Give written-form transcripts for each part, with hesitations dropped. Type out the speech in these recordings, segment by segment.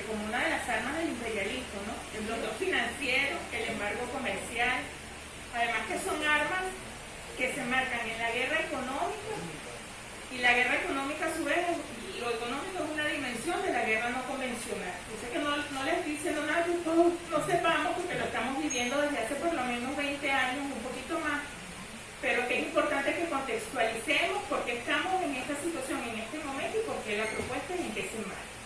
como una de las armas del imperialismo, ¿no? El bloqueo financiero, el embargo comercial, además que son armas que se marcan en la guerra económica, y la guerra económica a su vez, lo económico es una dimensión de la guerra no convencional. Yo sé que no les estoy diciendo nada que todos no sepamos, porque lo estamos viviendo desde hace por lo menos 20 años, un poquito más, pero que es importante que contextualicemos por qué estamos en esta situación en este momento y por qué la propuesta es en qué se marca.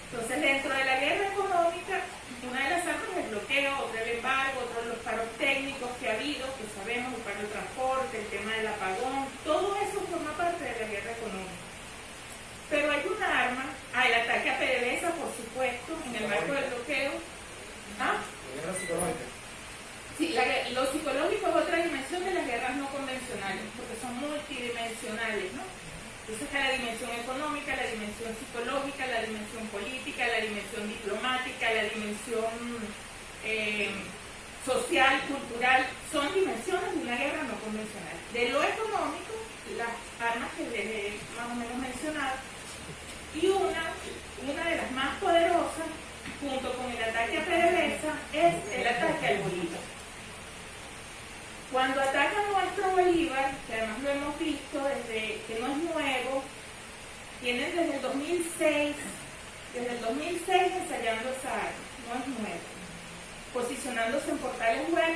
Entonces, dentro de la guerra económica, una de las armas es el bloqueo, otro el embargo, otro los paros técnicos que ha habido, que sabemos, el paro de transporte, el tema del apagón, todo eso forma parte de la guerra económica. Pero hay una arma, el ataque a PDVSA, por supuesto, en el marco del bloqueo. ¿Ah? La guerra psicológica. Sí, lo psicológico es otra dimensión de las guerras no convencionales, porque son multidimensionales, ¿no? Entonces está la dimensión económica, la dimensión psicológica, la dimensión política, la dimensión diplomática, la dimensión social, cultural, son dimensiones de una guerra no convencional. De lo económico, las armas que les he más o menos mencionado, y una de las más poderosas, junto con el ataque a PDVSA, es el ataque al Bolívar. Cuando atacan nuestro Bolívar, que además lo hemos visto desde que no es nuevo, tienen desde el 2006 ensayando esa arma, no es nuevo, posicionándose en portales web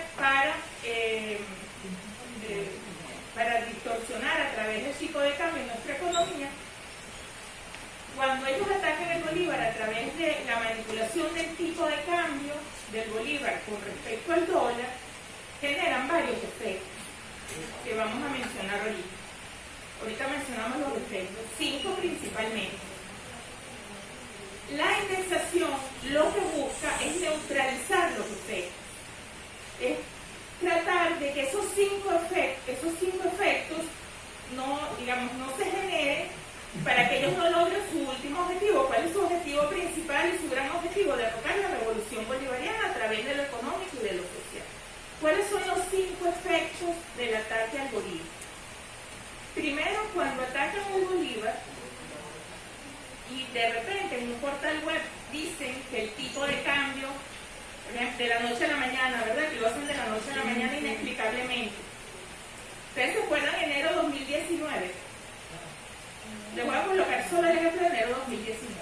para distorsionar a través del tipo de cambio nuestra economía. Cuando ellos atacan el Bolívar a través de la manipulación del tipo de cambio del Bolívar con respecto al dólar, generan varios efectos que vamos a mencionar ahorita. Ahorita mencionamos los efectos, 5 principalmente. La indexación lo que busca es neutralizar los efectos, es tratar de que esos cinco efectos no se generen para que ellos no logren su último objetivo. ¿Cuál es su objetivo principal y su gran objetivo? Derrocar la revolución bolivariana a través de lo económico y de lo social. ¿Cuáles son los 5 efectos del ataque al Bolívar? Primero, cuando atacan al Bolívar y de repente en un portal web dicen que el tipo de cambio de la noche a la mañana, ¿verdad? Que lo hacen de la noche a la mañana inexplicablemente. ¿Ustedes se acuerdan de enero 2019? Les voy a colocar solo el ejemplo de enero 2019.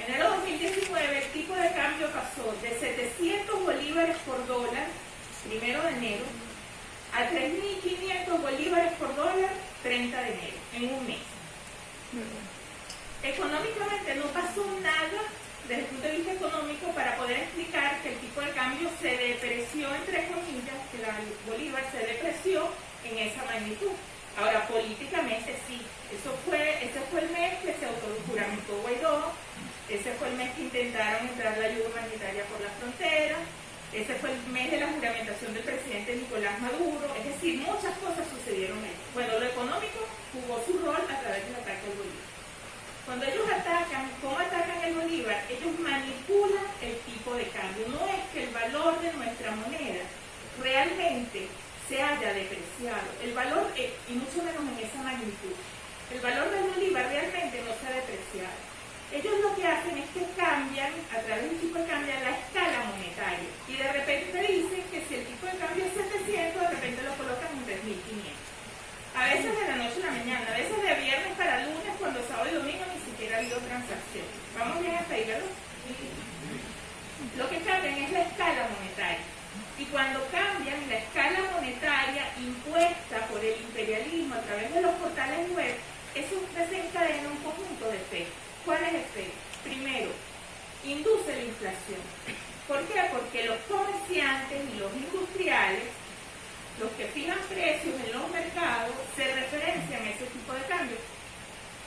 En enero 2019 el tipo de cambio pasó de 700 bolívares por dólar, primero de enero, a 3.500 bolívares por dólar, 30 de enero, en un mes. Económicamente no pasó nada desde el punto de vista económico para poder explicar que el tipo de cambio se depreció, entre comillas, que la bolívar se depreció en esa magnitud. Ahora, políticamente sí, ese fue el mes que se autojuramentó Guaidó, ese fue el mes que intentaron entrar la ayuda humanitaria por la frontera, ese fue el mes de la juramentación del presidente Nicolás Maduro, es decir, muchas cosas sucedieron ahí. Bueno, lo económico jugó su rol a través del ataque al Bolívar. Cuando ellos atacan, ¿cómo atacan el Bolívar? Ellos manipulan el tipo de cambio. No es que el valor de nuestra moneda realmente se haya depreciado. El valor, y mucho menos en esa magnitud, el valor del Bolívar realmente no se ha depreciado. Ellos lo que hacen es que cambian, a través del tipo de cambio, la escala monetaria. Y de repente dicen que si el tipo de cambio es 700, de repente lo colocan en 3.500. A veces de la noche a la mañana, a veces de viernes para lunes, cuando sábado y domingo ni siquiera ha habido transacción. Vamos bien hasta ahí, ¿verdad? Lo que cambian es la escala monetaria. Y cuando cambian la escala monetaria impuesta por el imperialismo a través de los portales web, eso desencadena un conjunto de efectos. ¿Cuál es el efecto? Primero, induce la inflación. ¿Por qué? Porque los comerciantes y los industriales, los que fijan precios en los mercados, se referencian a ese tipo de cambio.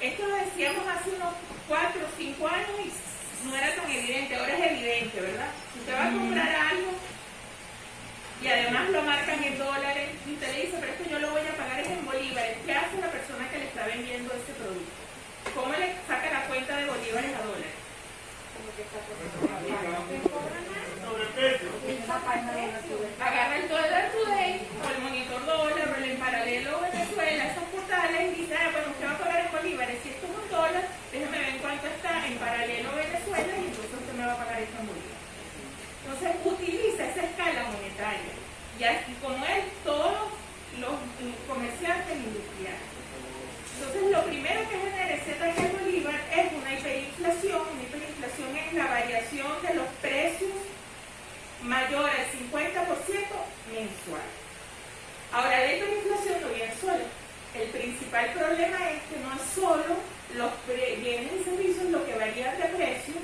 Esto lo decíamos hace unos 4 o 5 años y no era tan evidente, ahora es evidente, ¿verdad? Si usted va a comprar algo y además lo marcan en dólares, y usted le dice, pero esto yo lo voy a pagar en bolívares, ¿qué hace la persona que le está vendiendo ese producto? ¿Cómo le saca la cuenta de bolívares a dólares? Agarra el dólar today o el monitor dólar o el en paralelo Venezuela, esos portales, y dice, bueno, usted va a pagar en bolívares, si esto es $1, déjeme ver en cuánto está en paralelo Venezuela y entonces usted me eso en Bolívar. Entonces utiliza esa escala monetaria. Y como él, todos los comerciantes industriales. Entonces lo primero que genera ese ataque al Bolívar es una hiperinflación. Una hiperinflación es la variación de los precios mayor al 50% mensual. Ahora, la hiperinflación no viene sola. El principal problema es que no es solo los bienes y servicios lo que varían de precio,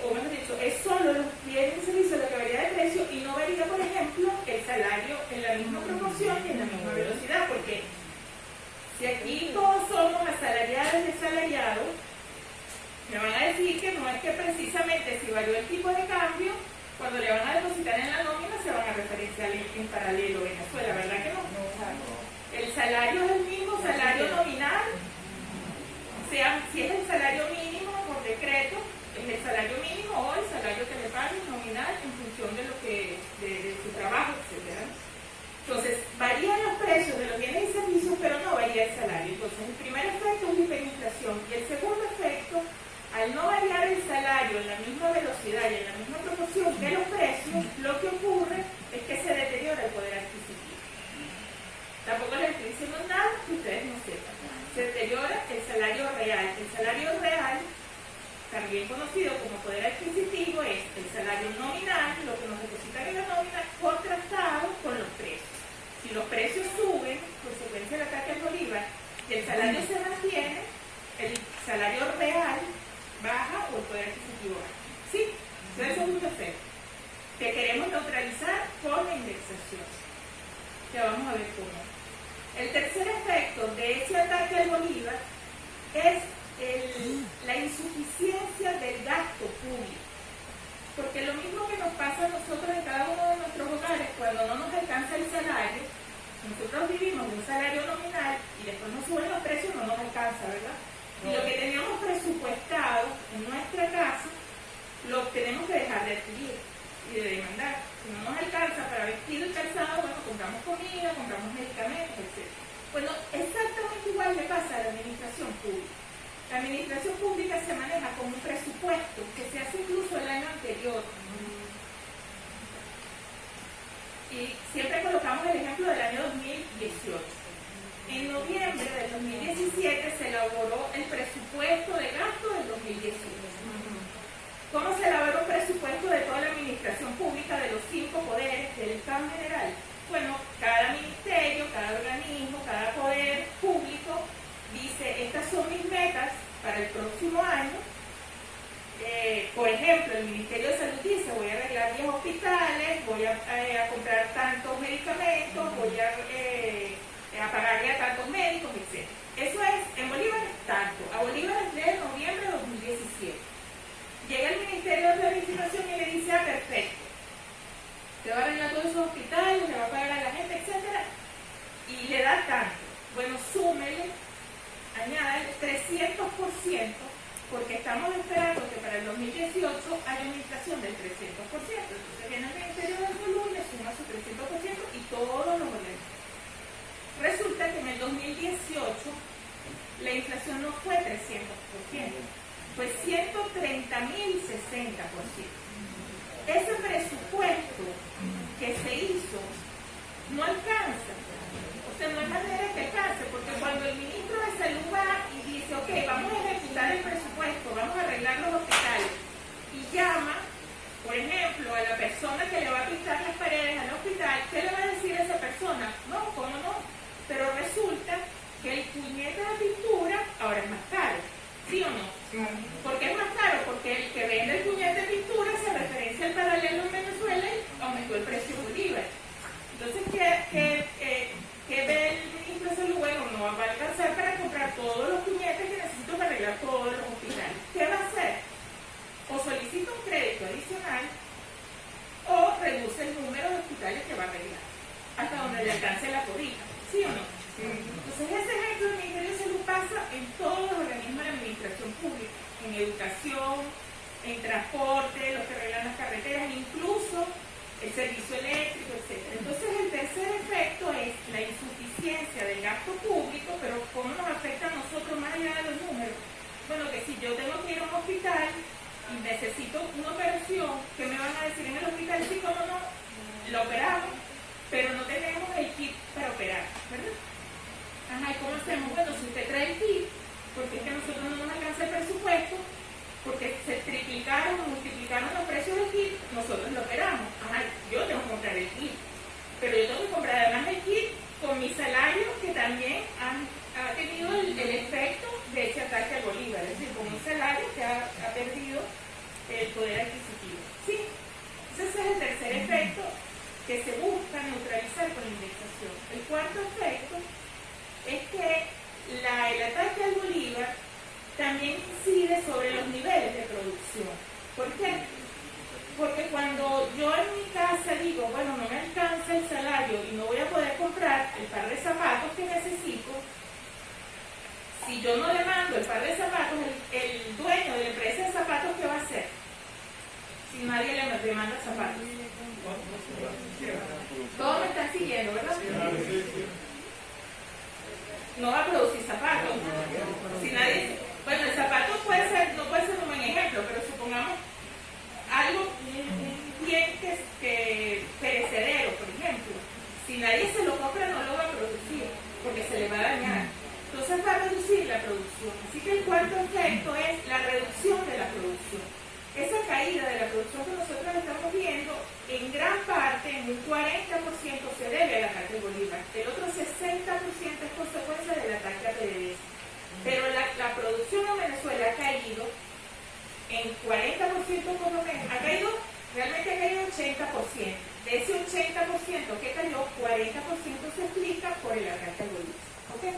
o mejor dicho, es solo los bienes y servicios lo que varía de precio y no varía, por ejemplo, el salario en la misma proporción y en la misma velocidad, porque si aquí todos somos asalariados y asalariados, me van a decir que no es que precisamente si varió el tipo de cambio, cuando le van a depositar en la nómina se van a referenciar en paralelo Venezuela, ¿verdad que no? El salario es el mismo salario nominal, si es el salario mínimo por decreto, es el salario mínimo o el salario que le paguen nominal en función de su trabajo, etc. Entonces, varían los precios de los bienes y servicios, pero no varía el salario. Entonces, el primer efecto es la hiperinflación y el segundo efecto, al no variar el salario en la misma velocidad y en la misma proporción que los precios, lo que ocurre es que se deteriora el poder adquisitivo. Tampoco les estoy diciendo nada que ustedes no sepan. Se deteriora el salario real. El salario real, también conocido como poder adquisitivo, es el salario nominal, lo que nos depositan en la nómina, contrastado con los precios. Si los precios suben, consecuencia del ataque al Bolívar, y el salario se mantiene, el salario real baja o el poder adquisitivo baja. ¿Sí? Ese es un efecto que queremos neutralizar con la indexación. Ya vamos a ver cómo. El tercer efecto de ese ataque al Bolívar es la insuficiencia del gasto público. Porque lo mismo que nos pasa a nosotros en cada uno de nuestros hogares, cuando no nos alcanza el salario, nosotros vivimos de un salario nominal y después nos suben los precios, no nos alcanza, ¿verdad? Y lo que teníamos presupuestado en nuestra casa, lo tenemos que dejar de adquirir y de demandar. Si no nos alcanza para vestir el calzado, bueno, compramos comida, compramos medicamentos, etc. Bueno, exactamente igual le pasa a la administración pública. La administración pública se maneja con un presupuesto que se hace incluso el año anterior. Y siempre colocamos el ejemplo del año 2018. En noviembre del 2017 se elaboró el presupuesto de gasto del 2018. ¿Cómo se elabora un presupuesto de toda la administración pública de los 5 poderes del Estado general? Bueno, cada ministerio, cada organismo, cada poder público dice, estas son mis metas para el próximo año. Por ejemplo, el Ministerio de Salud dice, voy a arreglar 10 hospitales, voy a comprar tantos medicamentos, voy a pagarle a tantos médicos, etc. Eso es, en Bolívar es tanto. A Bolívar es de noviembre de 2017. Llega el Ministerio de Planificación y le dice, perfecto, te va a arreglar todos esos hospitales, le va a pagar a la gente, etc. Y le da tanto. Bueno, súmele, añade 300%, porque estamos esperando que para el 2018 haya una inflación del 300%. Entonces viene el Ministerio de Salud, le suma su 300% y todos los organismos. Resulta que en el 2018 la inflación no fue 300%, fue 130.060%. Ese presupuesto que se hizo no alcanza. O sea, no hay manera que alcance, porque cuando el ministro de Salud va y dice, ok, vamos a ejecutar el presupuesto, vamos a arreglar los hospitales, y llama, por ejemplo, a la persona que le va a pintar las paredes al hospital, ¿qué le va a decir a esa persona? No, ¿cómo no? Pero resulta que el puñete de pintura ahora es más caro, ¿sí o no? ¿Por qué es más caro? Porque el que vende el puñete de pintura se referencia al paralelo en Venezuela y aumentó el precio Bolívar. Entonces, ¿qué ve el ministro de Salud? Bueno, no va a alcanzar para comprar todos los puñetes que necesito para arreglar todos los hospitales. ¿Qué va a hacer? O solicita un crédito adicional o reduce el número de hospitales que va a arreglar hasta donde le alcance la cobija, ¿sí o no? Entonces ese ejemplo del Ministerio de Salud pasa en todos los organismos de la administración pública, en educación, en transporte, los que arreglan las carreteras, incluso el servicio eléctrico, etc. Entonces el tercer efecto es la insuficiencia del gasto público, pero ¿cómo nos afecta a nosotros más allá de los números? Bueno, que si yo tengo que ir a un hospital y necesito una operación, ¿qué me van a decir en el hospital? Sí, cómo no, lo operamos, pero no tenemos el kit para operar, ¿verdad? Ajá, ¿y cómo hacemos? Bueno, si usted trae el kit, porque es que a nosotros no nos alcanza el presupuesto, porque se triplicaron o multiplicaron los precios del kit, nosotros lo operamos. Ajá, yo tengo que comprar el kit, pero yo tengo que comprar además el kit con mi salario, que también ha tenido el efecto de ese ataque al bolívar, es decir, con un salario que ha perdido el poder adquisitivo. Sí, ese es el tercer efecto que se busca neutralizar con la indexación. El cuarto efecto es que el ataque al bolívar también incide sobre los niveles de producción. ¿Por qué? Porque cuando yo en mi casa digo, bueno, no me alcanza el salario y no voy a poder comprar el par de zapatos que necesito, si yo no le mando el par de zapatos, el dueño de la empresa de zapatos, ¿qué va a hacer? Si nadie le demanda zapatos. Todos me están siguiendo, ¿verdad? No va a producir zapatos. Si nadie, bueno, el zapato no puede ser un buen ejemplo, pero supongamos algo bien que perecedero, por ejemplo. Si nadie se lo compra, no lo va a producir, porque se le va a dañar. Entonces va a reducir la producción. Así que el cuarto efecto es la reducción de la producción. Esa caída de la producción que nosotros estamos viendo, en gran parte, en un 40% se debe al ataque al bolívar. El otro 60% es consecuencia del ataque a PDVSA. Pero la producción en Venezuela ha caído en 40% por lo menos. Realmente ha caído 80%. De ese 80% que cayó, 40% se explica por el ataque al bolívar. ¿Okay?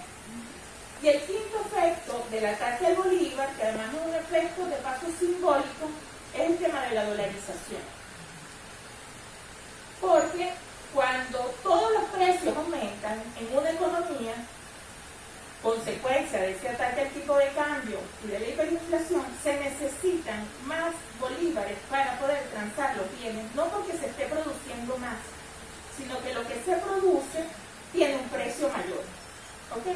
Y el quinto efecto del ataque al bolívar, que además es un efecto de paso simbólico, es el tema de la dolarización. Porque cuando todos los precios aumentan en una economía, consecuencia de ese ataque al tipo de cambio y de la hiperinflación, se necesitan más bolívares para poder transar los bienes, no porque se esté produciendo más, sino que lo que se produce tiene un precio mayor. ¿Ok?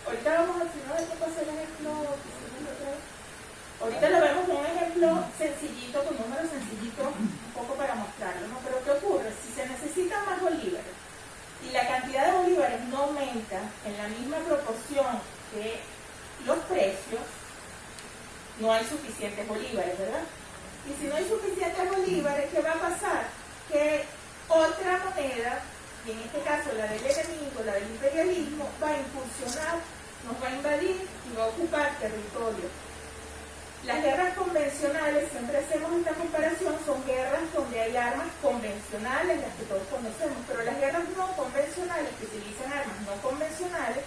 Ahorita vamos a ver qué pasa el ejemplo. Ahorita lo vemos con un ejemplo sencillito, con números sencillitos, un poco para mostrarlo, ¿no? Pero ¿qué ocurre? Si se necesitan más bolívares y la cantidad de bolívares no aumenta en la misma proporción que los precios, no hay suficientes bolívares, ¿verdad? Y si no hay suficientes bolívares, ¿qué va a pasar? Que otra moneda, y en este caso la del enemigo, la del imperialismo, va a incursionar, nos va a invadir y va a ocupar territorio. Las guerras convencionales, siempre hacemos esta comparación, son guerras donde hay armas convencionales, las que todos conocemos, pero las guerras no convencionales, que utilizan armas no convencionales,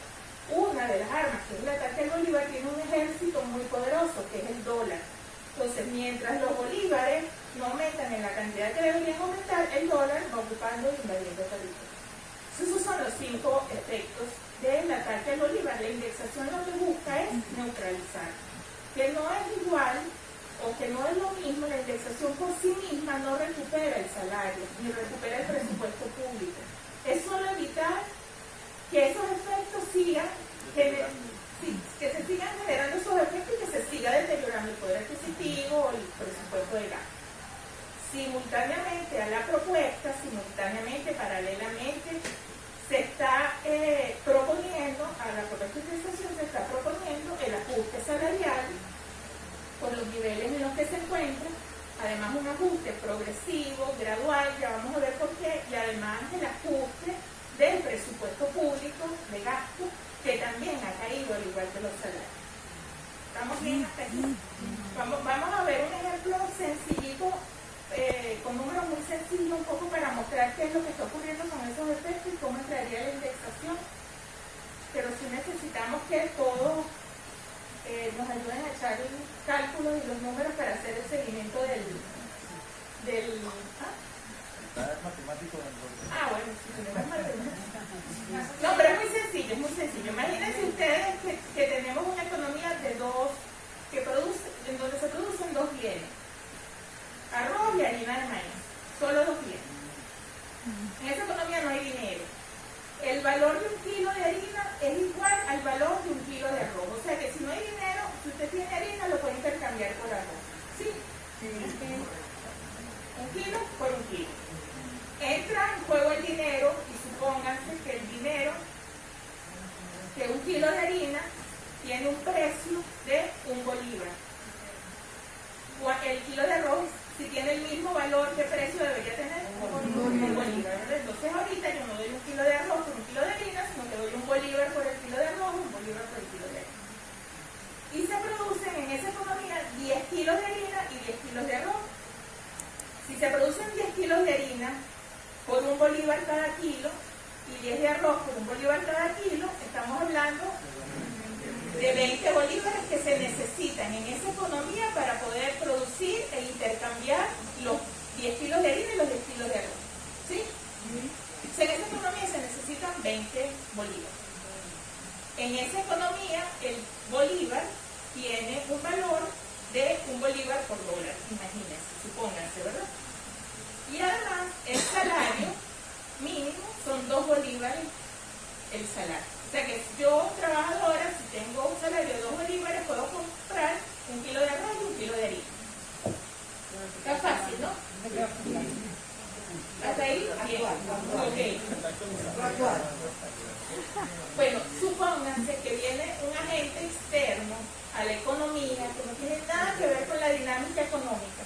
una de las armas, que es el ataque al bolívar, tiene un ejército muy poderoso, que es el dólar. Entonces, mientras los bolívares no aumentan en la cantidad que deberían aumentar, el dólar va ocupando y invadiendo territorio. Esos son los 5 efectos del ataque al bolívar. La indexación lo que busca es neutralizar. Que no es igual o que no es lo mismo, la indexación por sí misma no recupera el salario, ni recupera el presupuesto público. Es solo evitar que esos efectos sigan, que se sigan generando esos efectos y que se siga deteriorando el poder adquisitivo o el presupuesto de gasto. Simultáneamente a la propuesta, paralelamente, se está proponiendo, a la propuesta de indexación se está proponiendo el ajuste salarial por los niveles en los que se encuentra, además un ajuste progresivo, gradual, ya vamos a ver por qué, y además el ajuste del presupuesto público de gasto, que también ha caído al igual que los salarios. ¿Estamos bien hasta aquí? Vamos a ver un ejemplo sencillito, con números muy sencillos, un poco para mostrar qué es lo que está ocurriendo con esos efectos y cómo entraría la indexación. Pero sí necesitamos que todos nos ayuden a echar los cálculos y los números para hacer el seguimiento del matemático. Bueno, sí, tenemos matemáticas. No, pero es muy sencillo. Imagínense ustedes que tenemos una economía de dos, en donde se producen dos bienes: arroz y harina de maíz, solo dos bienes. En esa economía no hay dinero. El valor de un kilo de harina es igual al valor de un kilo de arroz. O sea que si no hay dinero, si usted tiene harina, lo puede intercambiar por arroz. ¿Sí? si tiene el mismo valor, ¿qué precio debería tener? Un bolívar, ¿verdad? Entonces ahorita yo no doy un kilo de arroz por un kilo de harina, sino que doy un bolívar por el kilo de arroz, un bolívar por el kilo de harina. Y se producen en esa economía 10 kilos de harina y 10 kilos de arroz. Si se producen 10 kilos de harina por un bolívar cada kilo y 10 de arroz por un bolívar cada kilo, estamos hablando de 20 bolívares que se necesitan en esa economía para poder producir e intercambiar los 10 kilos de harina y los 10 kilos de arroz. ¿Sí? En esa economía se necesitan 20 bolívares. En esa economía, el bolívar tiene un valor de un bolívar por dólar, imagínense, supónganse, ¿verdad? Y además, el salario mínimo son 2 bolívares el salario. O sea que yo, trabajadora, si tengo un salario de 2 bolívares, puedo comprar un kilo de arroz y un kilo de harina. Está fácil, ¿no? ¿Hasta ahí? Bien. Ok. Bueno, supónganse que viene un agente externo a la economía que no tiene nada que ver con la dinámica económica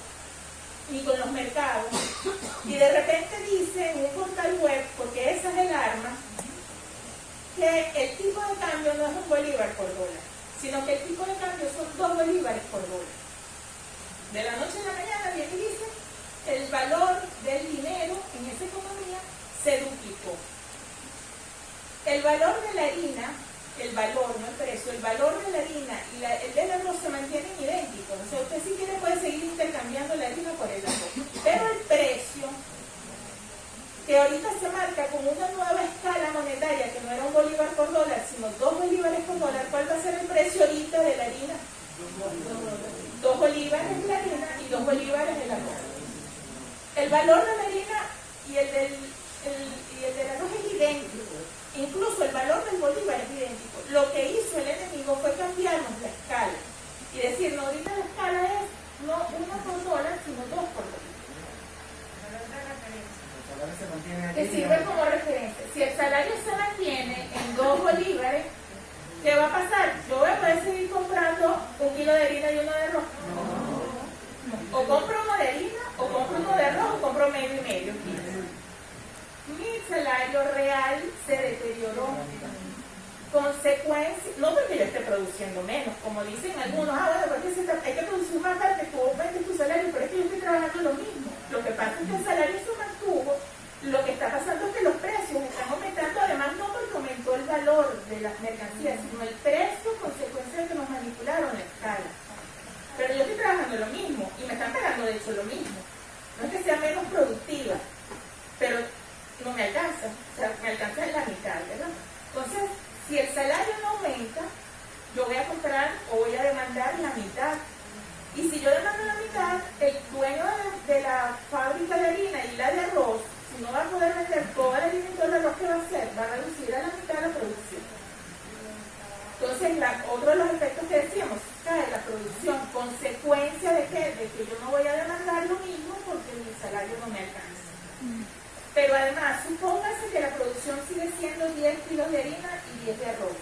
ni con los mercados, y de repente dice en un portal web, porque esa es el arma, que el tipo de cambio no es un bolívar por dólar, sino que el tipo de cambio son 2 bolívares por dólar. De la noche a la mañana viene y dice, el valor del dinero en esa economía se duplicó. El valor de la harina, el valor, no el precio, el valor de la harina y el del arroz se mantienen idénticos. O sea, usted si quiere puede seguir intercambiando la harina por el arroz. Pero el precio, que ahorita se marca con una nueva escala monetaria, que no era un bolívar por dólar, sino 2 bolívares por dólar, ¿cuál va a ser el precio ahorita de la harina? 2 bolívares de la harina y 2 bolívares del arroz. El valor de la harina y el del arroz es idéntico. Incluso el valor del bolívar es idéntico. Lo que hizo el enemigo fue cambiarnos la escala y decir, no, ahorita la escala es no 1 por dólar, sino 2 por dólar. Que sirve como referencia. Si el salario se mantiene en 2 bolívares, ¿qué va a pasar? Yo voy a poder seguir comprando un kilo de harina y uno de arroz. O compro uno de harina, o compro uno de arroz, o compro medio y medio. Mi salario real se deterioró. Consecuencia, no porque yo esté produciendo menos, como dicen algunos, bueno, porque hay que producir más para que tú aumentes tu salario, pero es que yo estoy trabajando lo mismo. Lo que pasa es que el salario se mantuvo, lo que está pasando es que los precios están aumentando, además no porque aumentó el valor de las mercancías, sino el precio consecuencia de que nos manipularon la escala. Pero yo estoy trabajando lo mismo y me están pagando de hecho lo mismo. No es que sea menos productiva, pero no me alcanza, o sea, me alcanza en la mitad, ¿verdad? Entonces, si el salario no aumenta, yo voy a comprar o voy a demandar la mitad. Y si yo demando la mitad, el dueño de la fábrica de harina y la de arroz, si no va a poder vender toda la harina y todo el arroz que va a hacer, va a reducir a la mitad la producción. Entonces, otro de los efectos que decíamos, cae la producción, consecuencia de que yo no voy a demandar lo mismo porque mi salario no me alcanza. Pero además, supóngase que la producción sigue siendo 10 kilos de harina y 10 de arroz,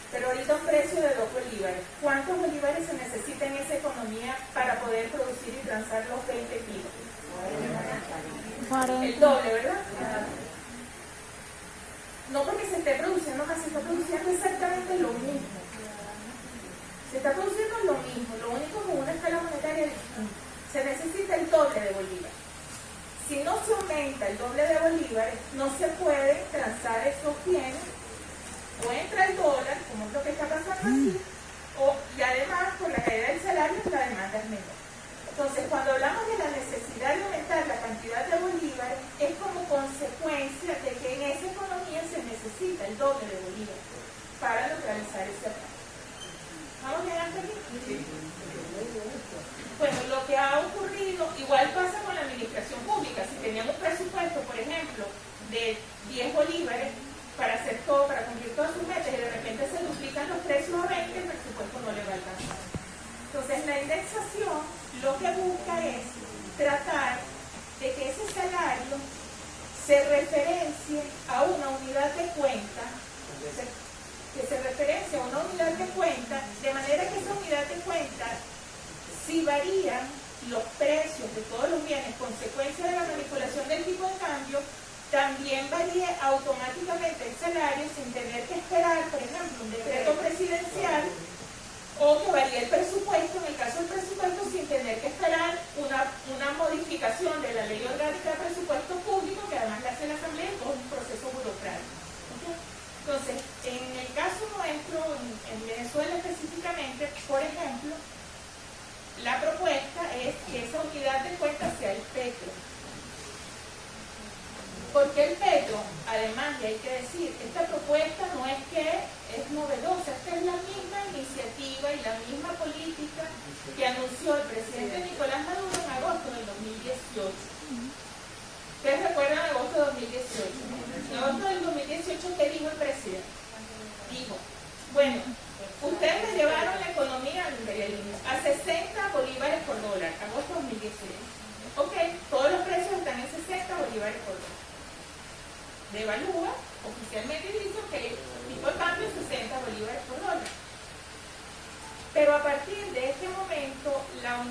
pero ahorita un precio de 2 bolívares. ¿Cuántos bolívares se necesita en esa economía para poder producir y transar los 20 kilos? El doble, ¿verdad? No porque se esté produciendo más, se está produciendo exactamente lo mismo. Se está produciendo lo mismo, lo único con una escala monetaria distinta. Se necesita el doble de bolívares. Si no se aumenta el doble de bolívares, no se puede transar esos bienes, o entra el dólar, como es lo que está pasando aquí, y además por la caída del salario la demanda es menor. Entonces, cuando hablamos de la necesidad de aumentar la cantidad de bolívares, es como consecuencia de que en esa economía se necesita el doble de bolívares para localizar ese plan. ¿Vamos bien hasta aquí? Sí. Bueno, lo que ha ocurrido, igual pasa con la administración pública. Si tenían un presupuesto, por ejemplo, de 10 bolívares para hacer todo, para cumplir todas sus metas, y de repente se duplican los precios a 20, el presupuesto no le va a alcanzar. Entonces, la indexación lo que busca es tratar de que ese salario se referencie a una unidad de cuenta, de manera que esa unidad de cuenta, si varía los precios de todos los bienes, consecuencia de la manipulación del tipo de cambio, también varíe automáticamente el salario sin tener que esperar, por ejemplo, un decreto presidencial, o que varíe el presupuesto, en el caso del presupuesto, sin tener que esperar una modificación de la ley orgánica de presupuesto público, que además la hace la Asamblea, y todo un proceso burocrático. ¿Okay? Entonces, en el caso nuestro, en Venezuela específicamente, por ejemplo, la propuesta es que esa unidad de cuenta sea el petro. Porque el petro, además, y hay que decir, esta propuesta no es que es novedosa, esta es la misma iniciativa y la misma política que anunció el presidente Nicolás Maduro en agosto del 2018. ¿Ustedes recuerdan agosto de 2018? En agosto del 2018, ¿qué dijo el presidente? Dijo, bueno, ustedes me llevaron la economía al imperialismo a 60 bolívares por dólar, agosto de 2018. Ok, todos los precios están en 60 bolívares por dólar. Devalúa, oficialmente dice que el tipo de cambio es 60 bolívares por dólar. Pero a partir de este momento, la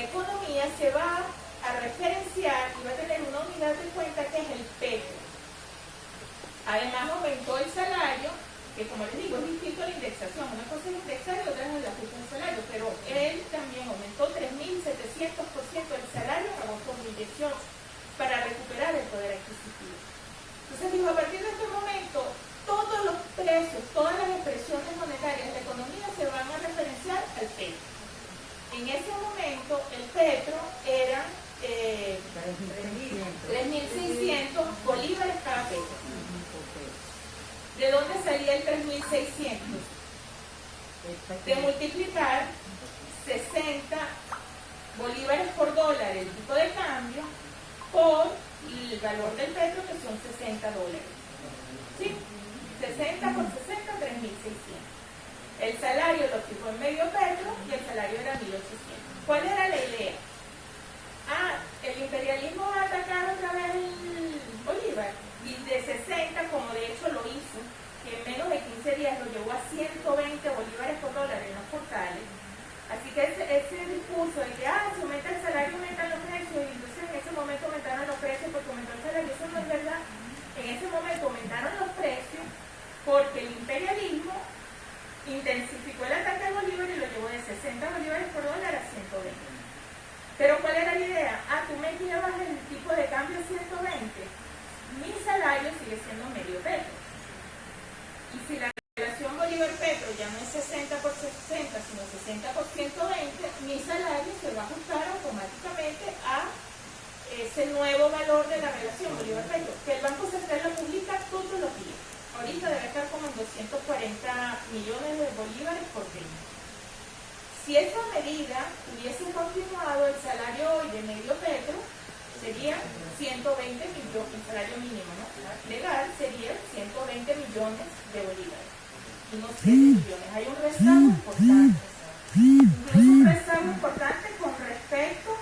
economía se va a referenciar y va a tener una unidad de cuenta que es el petro. Además, aumentó el salario, que como les digo, es distinto a la indexación. Una cosa es indexar y otra es el ajuste del salario, pero él también aumentó 3.700% el salario en agosto de 2018 para recuperar el poder adquisitivo. Entonces digo, a partir de este momento, todos los precios, todas las expresiones monetarias de la economía se van a referenciar al petro. En ese momento, el petro era 3.600 bolívares cada petro. ¿De dónde salía el 3.600? De multiplicar 60 bolívares por dólar, el tipo de cambio, por el valor del petro, que son 60 dólares. ¿Sí? 60 por 60, 3.600. El salario lo fijó en medio petro y el salario era 1.800. ¿Cuál era la idea? El imperialismo va a atacar otra vez el bolívar. Y de 60, como de hecho lo hizo, que en menos de 15 días lo llevó a 120 bolívares por dólar en los portales. Así que ese discurso de que si aumenta el salario, aumentan los precios, y entonces en ese momento aumentaron los precios porque aumentó el salario, eso no es verdad. En ese momento aumentaron los precios porque el imperialismo intensificó el ataque al bolívar y lo llevó de 60 bolívares por dólar a 120. Pero ¿cuál era la idea? Tú me llevas el tipo de cambio a 120, mi salario sigue siendo medio petro. Y si la relación Bolívar-Petro ya no es 60 por 60, sino 60 por 120, mi salario se va a ajustar automáticamente a ese nuevo valor de la relación Bolívar-Petro, que el Banco Central lo publica todos los días. Ahorita debe estar como en 240 millones de bolívares por día. Si esa medida hubiese continuado, el salario hoy de medio petro sería 120 millones, el salario mínimo, ¿no? Legal sería 120 millones de bolívares. Y no 7 millones. Hay un rezago importante. Incluso un rezago importante con respecto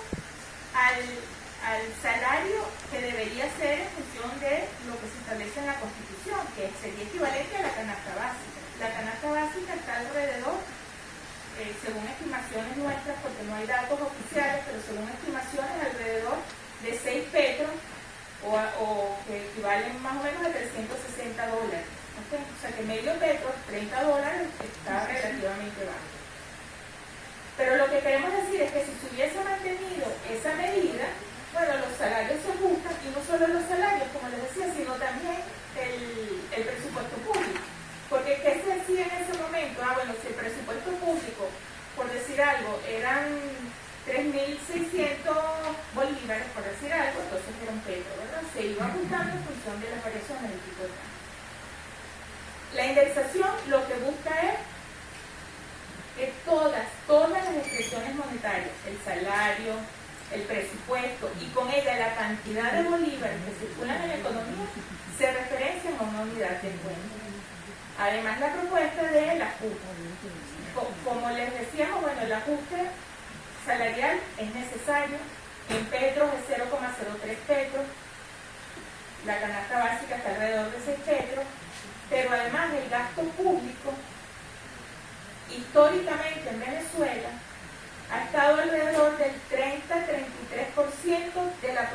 al salario que debería ser en función de lo que se establece en la Constitución, que sería equivalente a la canasta básica. La canasta básica está alrededor, según estimaciones nuestras, porque no hay datos oficiales, pero según estimaciones alrededor de 6 petros, o que equivalen más o menos a 360 dólares. ¿Okay? O sea que medio petro, 30 dólares, está relativamente bajo. Pero lo que queremos decir es que si se hubiese mantenido esa medida, bueno, los salarios se ajustan, y no solo los salarios, como les decía, sino también el presupuesto público. Porque ¿qué se decía en ese momento? Bueno, si el presupuesto público, por decir algo, eran 3.600 bolívares, por decir algo, entonces era un petro, ¿verdad? Se iba ajustando en función de las variaciones del tipo de cambio. La indexación lo que busca es que todas las expresiones monetarias, el salario, el presupuesto y con ella la cantidad de bolívares que circulan en la economía, se referencian a una unidad de cuenta. Además, la propuesta del ajuste. Como les decíamos, bueno, el ajuste salarial es necesario. En petros es 0,03 petros. La canasta básica está alrededor de 6 petros. Pero además el gasto público, históricamente en Venezuela, ha estado alrededor del 30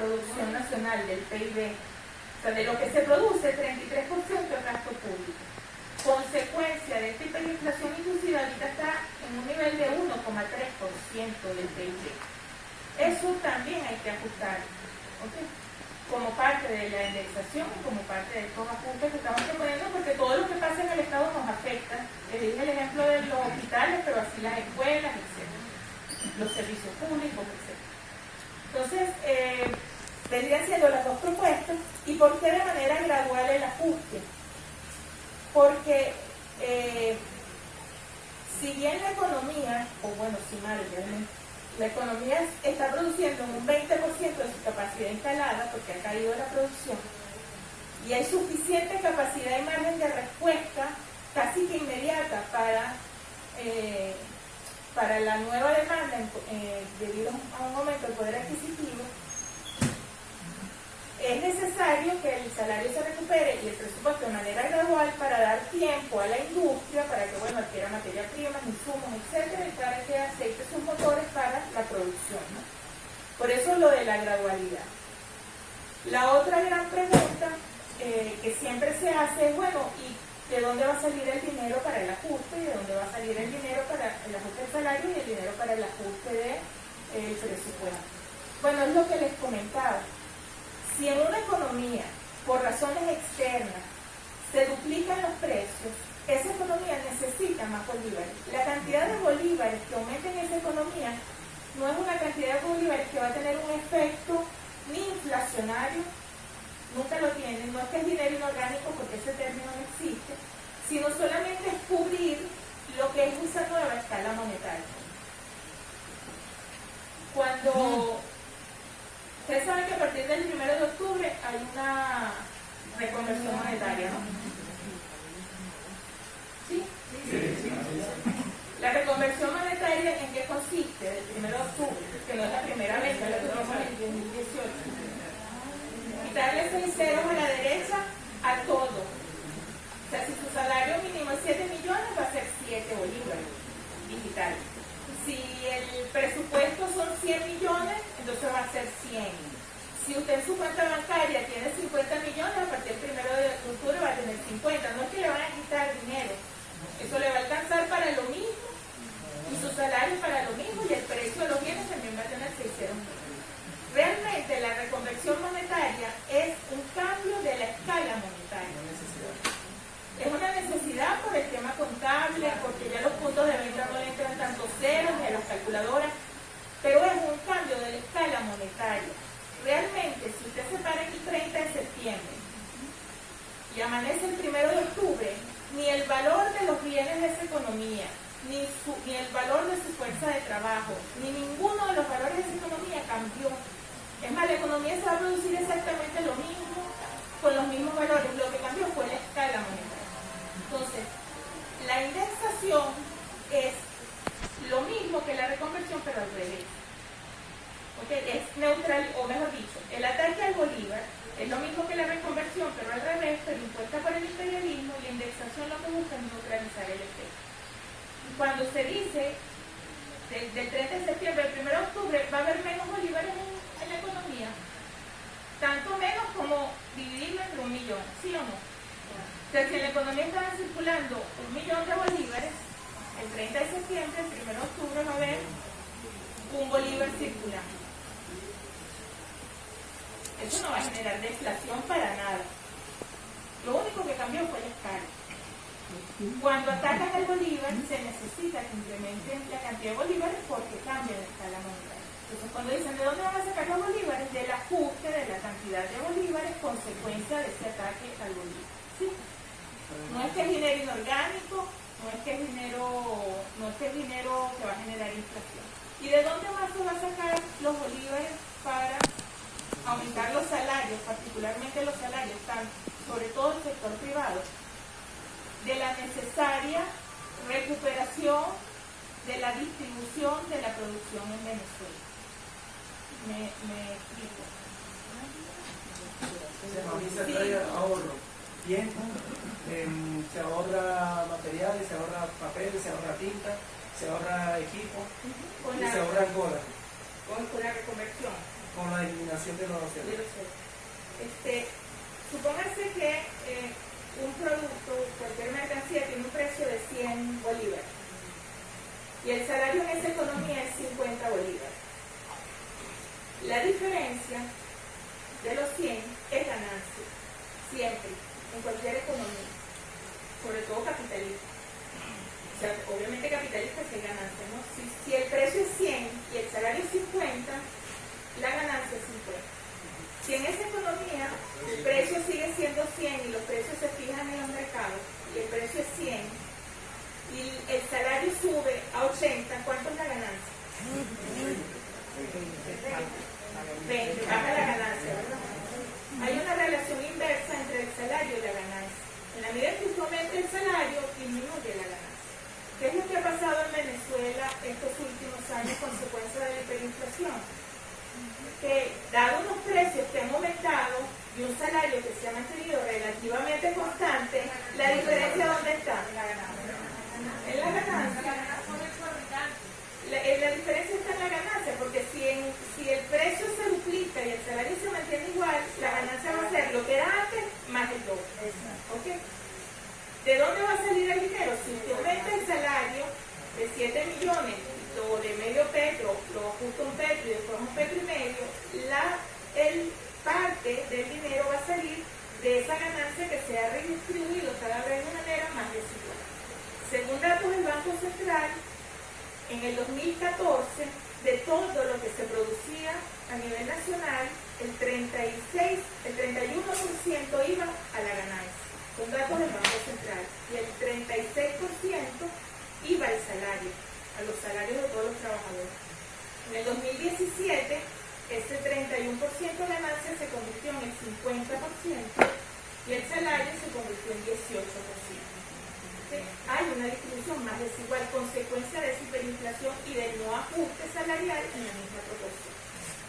producción nacional, del PIB. O sea, de lo que se produce, 33% es gasto público. Consecuencia de esta hiperinflación inclusive ahorita está en un nivel de 1,3% del PIB. Eso también hay que ajustar, ¿okay? Como parte de la indexación y como parte de estos ajustes que estamos proponiendo, porque todo lo que pasa en el Estado nos afecta. Les dije el ejemplo de los hospitales, pero así las escuelas, etc. Los servicios públicos, etc. Entonces, vendrían siendo las dos propuestas. ¿Y por qué de manera gradual el ajuste? Porque si bien la economía, o bueno, si mal realmente, la economía está produciendo un 20% de su capacidad instalada, porque ha caído la producción, y hay suficiente capacidad y margen de respuesta casi que inmediata para la nueva demanda debido a un aumento del poder adquisitivo, es necesario que el salario se recupere y el presupuesto de manera gradual para dar tiempo a la industria para que, bueno, adquiera materias primas, insumos, etcétera, y para que aceite sus motores para la producción, ¿no? Por eso lo de la gradualidad. La otra gran pregunta que siempre se hace es, bueno, ¿y de dónde va a salir el dinero para el ajuste? ¿Y de dónde va a salir el dinero para el ajuste del salario y el dinero para el ajuste del presupuesto? Bueno, es lo que les comentaba. Si en una economía, por razones externas, se duplican los precios, esa economía necesita más bolívares. La cantidad de bolívares que aumenten en esa economía no es una cantidad de bolívares que va a tener un efecto ni inflacionario, nunca lo tiene, no es que es dinero inorgánico porque ese término no existe, sino solamente es cubrir lo que es esa nueva escala monetaria. Cuando ustedes saben que a partir del 1 de octubre hay una reconversión monetaria, ¿no? ¿Sí? Sí. La reconversión monetaria, ¿en qué consiste? Del 1 de octubre, que no es la primera vez, ya la tuvimos en el 2018. Quitarle 6 ceros a la derecha a todo. O sea, si su salario mínimo es 7 millones, va a ser 7 bolívares digitales. Si el presupuesto son 100 millones, entonces va a ser 100. Si usted en su cuenta bancaria tiene 50 millones, a partir del 1 de octubre va a tener 50. No es que le van a quitar dinero. Eso le va a alcanzar para lo mismo y su salario para lo mismo y el precio de los bienes también va a tener 6 ceros. Realmente la reconversión monetaria es un cambio de la escala monetaria. Es una necesidad por el tema contable, porque ya los puntos de venta no le entran tantos ceros ni a las calculadoras, pero es un cambio de la escala monetaria. Realmente, si usted se para el 30 de septiembre y amanece el 1 de octubre, ni el valor de los bienes de esa economía, ni el valor de su fuerza de trabajo, ni ninguno de los valores de esa economía cambió. Es más, la economía se va a producir exactamente lo mismo, con los mismos valores. Lo que cambió fue la escala monetaria. Entonces, la indexación es lo mismo que la reconversión, pero al revés. ¿Okay? Es neutral, o mejor dicho, el ataque al bolívar es lo mismo que la reconversión, pero al revés, pero impuesta por el imperialismo, y la indexación lo que busca es neutralizar el efecto. Y cuando se dice del 30 de septiembre al 1 de octubre va a haber menos bolívares en la economía, tanto menos como dividirlo entre 1 millón, ¿sí o no? O sea, si en la economía estaban circulando 1 millón de bolívares, el 30 de septiembre, el 1 de octubre va a haber un bolívar circulando. Eso no va a generar deflación para nada. Lo único que cambió fue la escala. Cuando atacan al bolívar, se necesita que incrementen la cantidad de bolívares porque cambia la escala monetaria. Entonces, cuando dicen ¿de dónde van a sacar los bolívares? Del ajuste de la cantidad de bolívares consecuencia de ese ataque al bolívar. ¿Sí? No es que es dinero inorgánico, no es que es dinero que va a generar inflación. ¿Y de dónde más se va a sacar los bolívares para aumentar los salarios, particularmente los salarios, sobre todo el sector privado? De la necesaria recuperación de la distribución de la producción en Venezuela. ¿Me explico? Se trae ahorro, tiempo, se ahorra materiales, se ahorra papeles, se ahorra tinta, se ahorra equipo y se ahorra cola. Con la reconversión. Con la eliminación estimación de los de docentes. los sueldos. Supóngase que un producto, cualquier mercancía, tiene un precio de 100 bolívares y el salario en esa economía es 50 bolívares. La diferencia de los 100 es ganancia, siempre, en cualquier economía, sobre todo capitalista. O sea, obviamente capitalista es ganancia, ¿no? Si el precio es 100 y el salario es 50, la ganancia es 50. Si en esa economía el precio sigue siendo 100 y los precios se fijan en los mercados y el precio es 100 y el salario sube a 80, ¿cuánto es la ganancia? 20, baja la ganancia, ¿verdad? Hay una relación inversa entre el salario y la ganancia. En la medida que aumenta el salario, disminuye la ganancia. ¿Qué es lo que ha pasado en Venezuela estos últimos años consecuencia de la hiperinflación? Que dado unos precios que han aumentado y un salario que se ha mantenido relativamente constante, la diferencia ¿dónde está? En la ganancia. En la ganancia. La diferencia está en la ganancia, porque si el precio se duplica y el salario se mantiene igual, la ganancia va a ser lo que era antes más el doble. ¿Okay? ¿De dónde va a salir el dinero? Si usted aumenta el salario de 7 millones, o de medio petro, lo ajusta un petro y después un petro y medio, el parte del dinero va a salir de esa ganancia que se ha redistribuido cada vez de una manera más desigual. Según datos del Banco Central, en el 2014, de todo lo que se producía a nivel nacional, el 31% iba a la ganancia. Son datos del Banco Central. Y el 36% iba al salario, a los salarios de todos los trabajadores. En el 2017, ese 31% de ganancia se convirtió en el 50% y el salario se convirtió en 18%. ¿Sí? Hay una distribución más desigual, consecuencia de esa hiperinflación y del no ajuste salarial en la misma proporción.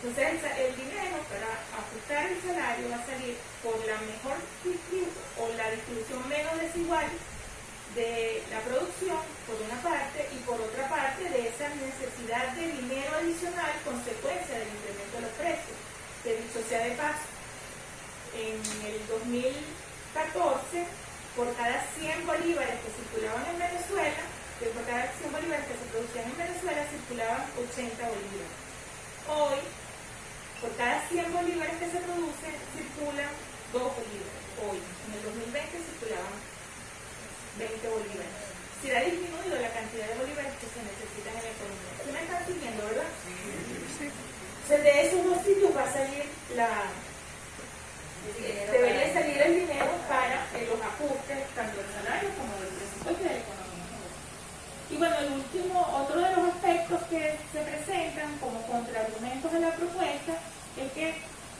Entonces, el dinero para ajustar el salario va a salir por la mejor distribución o la distribución menos desigual de la producción, por una parte, y por otra parte, de esa necesidad de dinero adicional, consecuencia del incremento de los precios. Que dicho sea de paso, en el 2014, por cada 100 bolívares que circulaban en Venezuela, por cada 100 bolívares que se producían en Venezuela, circulaban 80 bolívares. Hoy, por cada 100 bolívares que se producen, circulan 2 bolívares. Hoy, en el 2020, circulaban 20 bolívares. Se ha disminuido la cantidad de bolívares que se necesitan en la economía. ¿Sí me están siguiendo, verdad? Sí. Entonces, de esos dos sitios va a salir debería salir el dinero para los ajustes tanto del salario como del presupuesto y de la economía. Y bueno, el último, otro de los aspectos que se presentan como contraargumentos de la propuesta es que,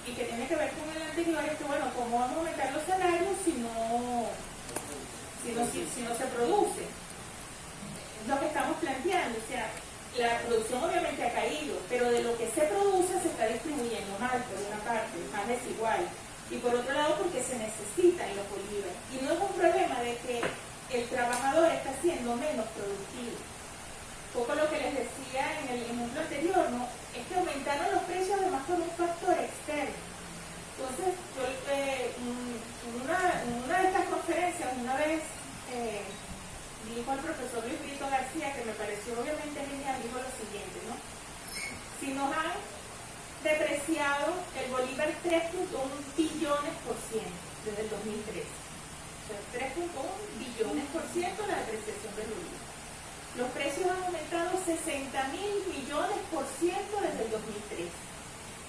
y que tiene que ver con el anterior, es que bueno, ¿cómo vamos a aumentar los salarios si no se produce? Es lo que estamos planteando, o sea, la producción obviamente ha caído, pero de lo que se produce se está distribuyendo mal, por una parte, más desigual, y por otro lado porque se necesitan los bolívares. Y no es un problema de que el trabajador está siendo menos productivo. Un poco lo que les decía en el ejemplo anterior, ¿no? Es que aumentaron los precios además por un factor externo. Entonces, yo en una de estas conferencias, una vez dijo el profesor Luis Brito García, que me pareció obviamente genial, dijo lo siguiente, ¿no? Si nos han depreciado el bolívar 3.1 billones por ciento desde el 2013. O sea, 3.1 billones por ciento la depreciación del bolívar. Los precios han aumentado 60.000 millones por ciento desde el 2013.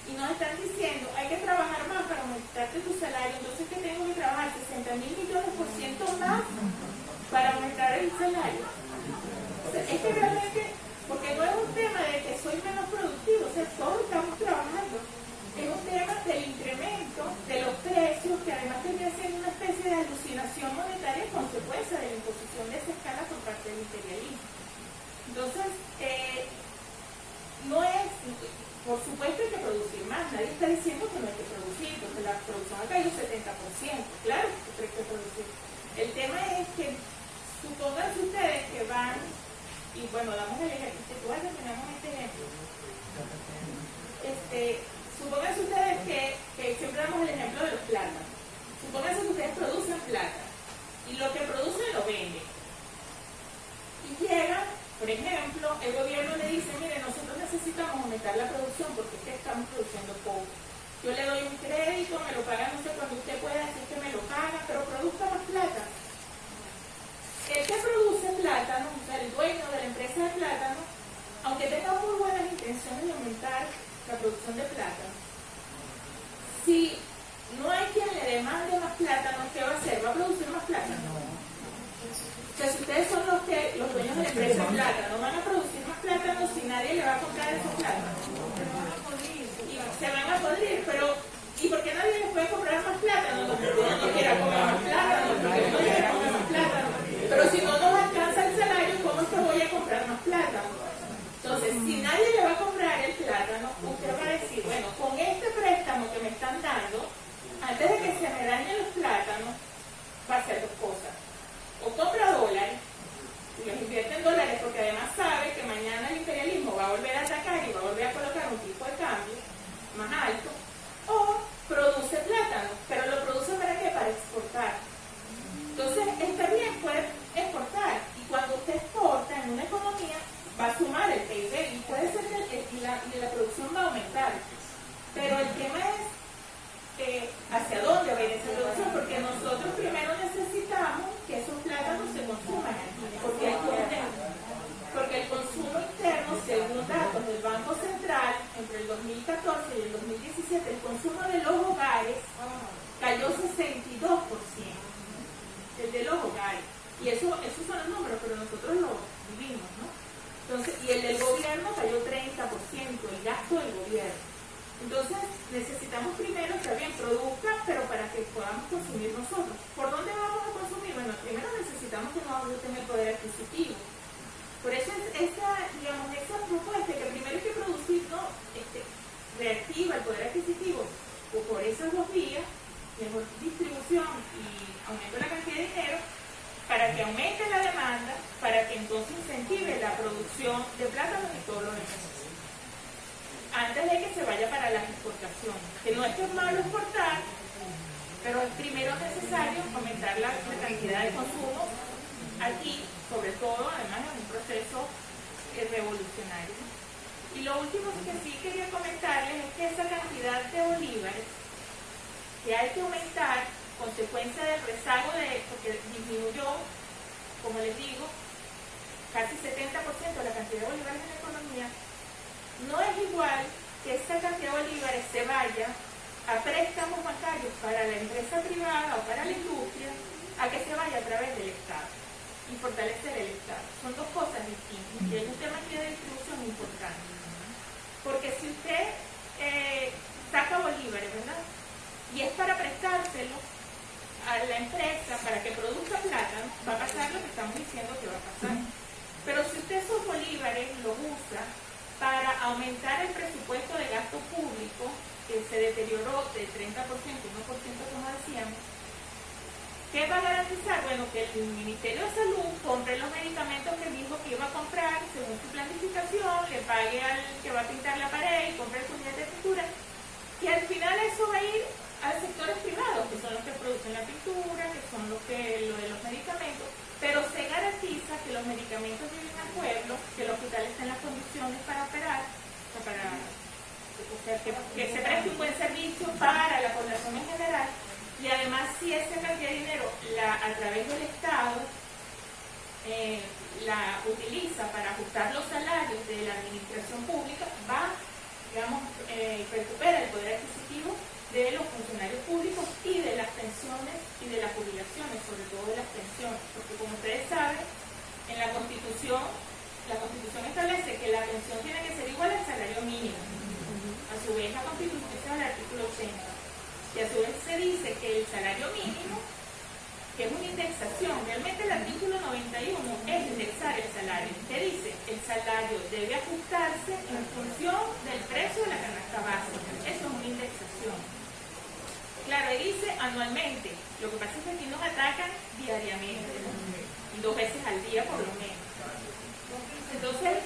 Y nos están diciendo, hay que trabajar más para aumentarte tu salario, entonces que tengo que trabajar 60.000 millones por ciento más para aumentar el salario. O sea, es que realmente, porque no es un tema de que soy menos productivo, o sea, todos estamos trabajando. Es un tema del incremento de los precios, que además termina siendo una especie de alucinación monetaria en consecuencia de la imposición de esa escala por parte del imperialismo. Entonces, no es, por supuesto hay que producir más, nadie está diciendo que no hay que producir, porque la producción ha caído 70%, claro que hay que producir. El tema es que, supónganse ustedes que van, y bueno, damos el ejemplo, tenemos este ejemplo. Supónganse ustedes yo le doy un crédito, me lo paga no sé cuando usted pueda, así que me lo paga, pero produzca más plata. El que produce plátano, o sea, el dueño de la empresa de plátano, aunque tenga muy buenas intenciones de aumentar la producción de plátano, si no hay quien le demande más plátano, ¿qué va a hacer? ¿Va a producir más plátano? O sea, si ustedes son los dueños de la empresa de plátano, van a producir más plátano si nadie le va a comprar esos plátanos. Y se van a podrir, pero ¿y por qué nadie les puede comprar más plátano? No, porque uno no quiera comer más plátano, porque uno quiere comer más plátano. Pero si no nos alcanza el salario, ¿cómo es que voy a comprar más plátano? Entonces, si nadie le va a comprar el plátano, usted va a decir, bueno, con este préstamo que me están dando, antes de que se me dañen los plátanos, va a hacer dos cosas. O compra dólares, y los invierte en dólares porque además sabe que mañana el imperialismo va a volver a atacar y va a volver a colocar un tipo de cambio más alto, o produce plátano, pero lo produce ¿para qué? Para exportar. Entonces, está bien, puede exportar, y cuando usted exporta en una economía, va a sumar el PIB, y puede ser que la producción va a aumentar. Pero el tema es hacia dónde va a ir esa producción, porque nosotros primero necesitamos que esos plátanos se consuman aquí, porque el consumo interno, según datos del Banco Central, entre el 2014 y el 2017, el consumo de los hogares cayó 62%, el de los hogares, y esos son los números, pero nosotros lo vivimos, ¿no? Entonces, y el del gobierno cayó 30%, el gasto del gobierno. Entonces, necesitamos primero que alguien produzca, pero para que podamos consumir nosotros. ¿Por dónde vamos a consumir? Bueno, primero necesitamos que nos ajusten el poder adquisitivo. Por eso esa propuesta que primero hay que producir, ¿no? Reactiva el poder adquisitivo, o por esas dos vías, mejor distribución y aumento de la cantidad de dinero, para que aumente la demanda, para que entonces incentive la producción de plátanos y todo lo demás, antes de que se vaya para las exportaciones. Que no es que es malo exportar, pero es primero necesario aumentar la cantidad de consumo aquí, sobre todo, además en un proceso revolucionario. Y lo último que sí quería comentarles es que esa cantidad de bolívares que hay que aumentar, consecuencia del rezago porque disminuyó, como les digo, casi 70% de la cantidad de bolívares en la economía, no es igual que esa cantidad de bolívares se vaya a préstamos bancarios para la empresa privada o para la industria, a que se vaya a través del Estado y fortalecer el Estado. Son dos cosas distintas y hay un tema aquí de distribución importante. Porque si usted saca bolívares, ¿verdad? Y es para prestárselo a la empresa para que produzca plátano, va a pasar lo que estamos diciendo que va a pasar. Pero si usted esos bolívares los usa para aumentar el presupuesto de gasto público, que se deterioró de 30% a 1%, como decíamos, ¿qué va a garantizar? Bueno, que el Ministerio de Salud compre los medicamentos que dijo que iba a comprar según su planificación, le pague al que va a pintar la pared y compre el puñete de pintura, y al final eso va a ir a sectores privados, que son los que producen la pintura, que son lo de los medicamentos, pero se garantiza que los medicamentos lleguen al pueblo, que el hospital esté en las condiciones para operar, o sea, que se preste un buen servicio para la población en general, y además si esa cantidad de dinero a través del Estado la utiliza para ajustar los salarios de la administración pública, recupera el poder adquisitivo de los funcionarios públicos y de las pensiones y de las jubilaciones, sobre todo de las pensiones, porque como ustedes saben, en la Constitución establece que la pensión tiene que ser igual al salario mínimo. A su vez, la Constitución está en el artículo 80, y a su vez se dice que el salario mínimo, que es una indexación, realmente el artículo 91 es indexar el salario, que dice el salario debe ajustarse en función del precio de la canasta básica. Eso es una indexación. Claro, y dice anualmente. Lo que pasa es que aquí nos atacan diariamente, ¿no? Y 2 veces al día por lo menos. Entonces,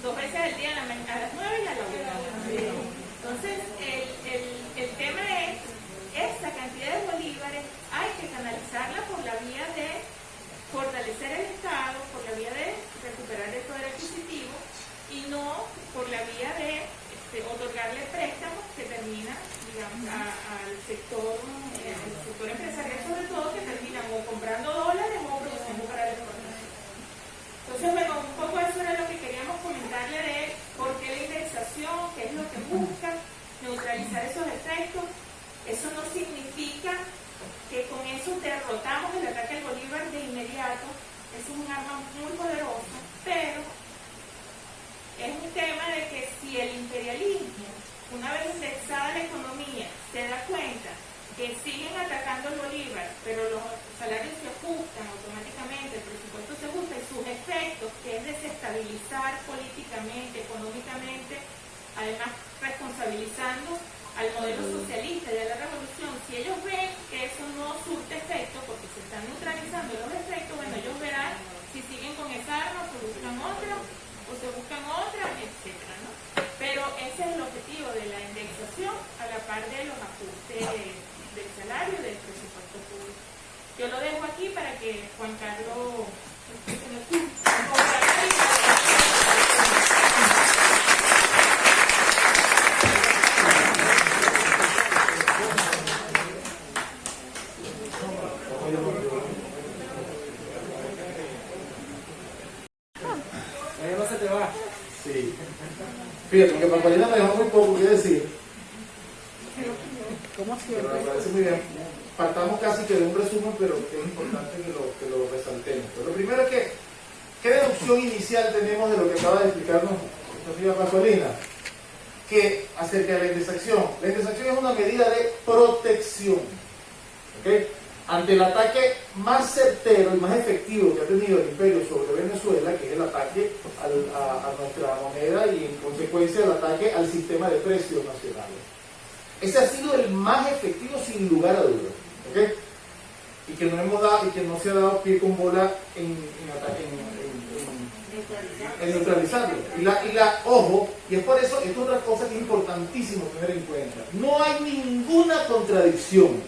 2 veces al día a las 9 y a la 1. Entonces, el tema es, esta cantidad de bolívares hay que canalizarla por la vía de fortalecer el Estado, por la vía de recuperar el poder adquisitivo, y no por la vía de otorgarle préstamos que termina, digamos, neutralizar esos efectos. Eso no significa que con eso derrotamos el ataque al Bolívar de inmediato. Eso es un arma muy poderosa, pero es un tema de que si el imperialismo, una vez indexada la economía, se da cuenta que siguen atacando al Bolívar, pero los salarios se ajustan automáticamente, el presupuesto se ajusta y sus efectos, que es desestabilizar políticamente, económicamente, además responsabilizando al modelo socialista y a la revolución, si ellos ven que eso no surte efecto porque se están neutralizando los efectos, bueno, ellos verán si siguen con esa arma, se buscan otra o se buscan otra, etcétera, ¿no? Pero ese es el objetivo de la indexación a la par de los ajustes del salario y del presupuesto público. Yo lo dejo aquí para que Juan Carlos no se te va. Sí. Fíjate, que Pampalina me dejó muy poco que decir. ¿Cómo Pero siempre? me parece muy bien. Partamos casi que de un resumen, pero que es importante que lo resaltemos. Pero lo primero es que, ¿qué deducción inicial tenemos de lo que acaba de explicarnos nuestra amiga Pampalina? Que acerca de la indexación. La indexación es una medida de protección. ¿Okay? Ante el ataque más certero y más efectivo que ha tenido el imperio sobre Venezuela, que es el ataque a nuestra moneda y en consecuencia el ataque al sistema de precios nacionales. Ese ha sido el más efectivo sin lugar a dudas. ¿Okay? Y que no hemos dado, y que no se ha dado pie con bola en neutralizarlo. Ojo, y es por eso, esto es otra cosa que es importantísimo tener en cuenta. No hay ninguna contradicción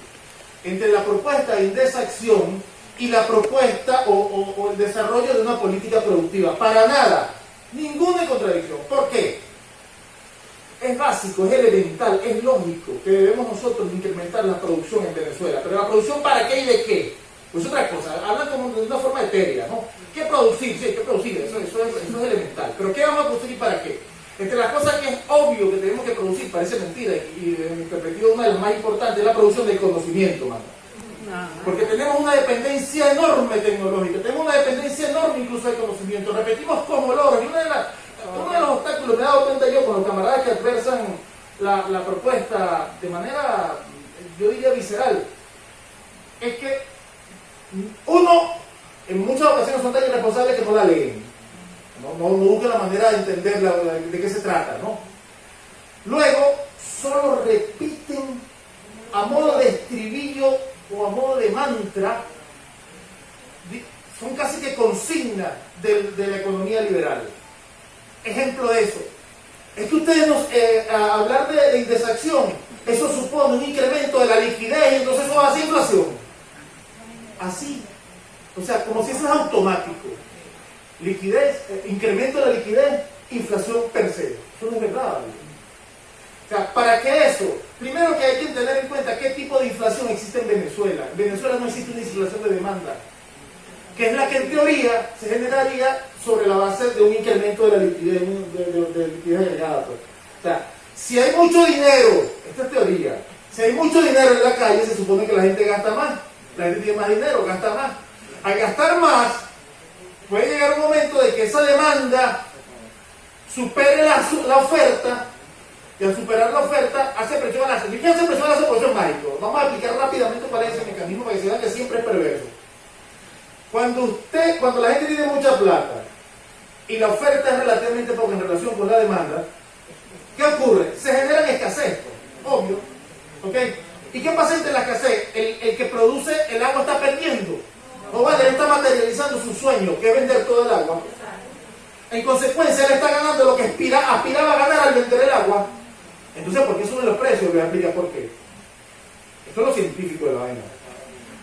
entre la propuesta de indexación y la propuesta o el desarrollo de una política productiva. Para nada. Ninguna contradicción. ¿Por qué? Es básico, es elemental, es lógico que debemos nosotros incrementar la producción en Venezuela. Pero ¿la producción para qué y de qué? Pues otra cosa, hablan como de una forma etérea, ¿no? ¿Qué producir? Sí, ¿qué producir? Eso es elemental. ¿Pero qué vamos a producir y para qué? Entre las cosas que es obvio que tenemos que producir, parece mentira, y desde mi perspectiva una de las más importantes es la producción del conocimiento, mano. Porque tenemos una dependencia enorme tecnológica, tenemos una dependencia enorme incluso del conocimiento. Repetimos como loros, y uno de los obstáculos, me he dado cuenta yo con los camaradas que adversan la propuesta de manera, yo diría, visceral, es que uno, en muchas ocasiones son tan irresponsables que no la leen. No buscan la manera de entender de qué se trata, ¿no? Luego, solo repiten a modo de estribillo o a modo de mantra, son casi que consignas de la economía liberal. Ejemplo de eso. Es que ustedes a hablar de indexación, eso supone un incremento de la liquidez y entonces eso va a hacer inflación. Así. O sea, como si eso es automático. Liquidez, incremento de la liquidez, inflación per se. Eso no es verdad. O sea, ¿para qué eso? Primero que hay que tener en cuenta qué tipo de inflación existe en Venezuela. En Venezuela no existe una inflación de demanda, que es la que en teoría se generaría sobre la base de un incremento de la liquidez, de liquidez agregada. Pues. O sea, si hay mucho dinero, esta es teoría, si hay mucho dinero en la calle, se supone que la gente gasta más. La gente tiene más dinero, gasta más. Al gastar más, puede llegar un momento de que esa demanda supere la oferta, y al superar la oferta hace presión a la sociedad. ¿Qué hace presión a la sociedad, mágico? Vamos a explicar rápidamente cuál es ese mecanismo para que se vean que siempre es perverso. Cuando la gente tiene mucha plata y la oferta es relativamente poca en relación con la demanda, ¿qué ocurre? Se generan escasez, obvio. ¿Ok? ¿Y qué pasa entre la escasez? El que produce el agua está perdiendo. No vale, él está materializando su sueño, que es vender todo el agua. En consecuencia, él está ganando lo que aspiraba a ganar al vender el agua. Entonces, ¿por qué suben los precios? Les voy a explicar por qué. Esto es lo científico de la vaina.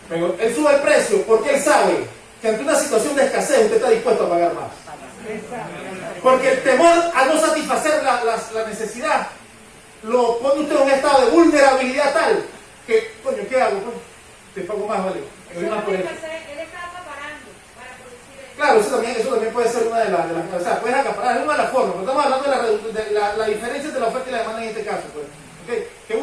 Pero él sube el precio porque él sabe que ante una situación de escasez usted está dispuesto a pagar más. Porque el temor a no satisfacer la necesidad lo pone usted en un estado de vulnerabilidad tal que, coño, ¿qué hago? Coño, te pago más, vale. Él está acaparando para producir eso. Claro, eso también puede ser una de las o sea, puedes acaparar, es una de las formas, pero estamos hablando de la diferencia entre la oferta y la demanda en este caso, pues. ¿Okay? Que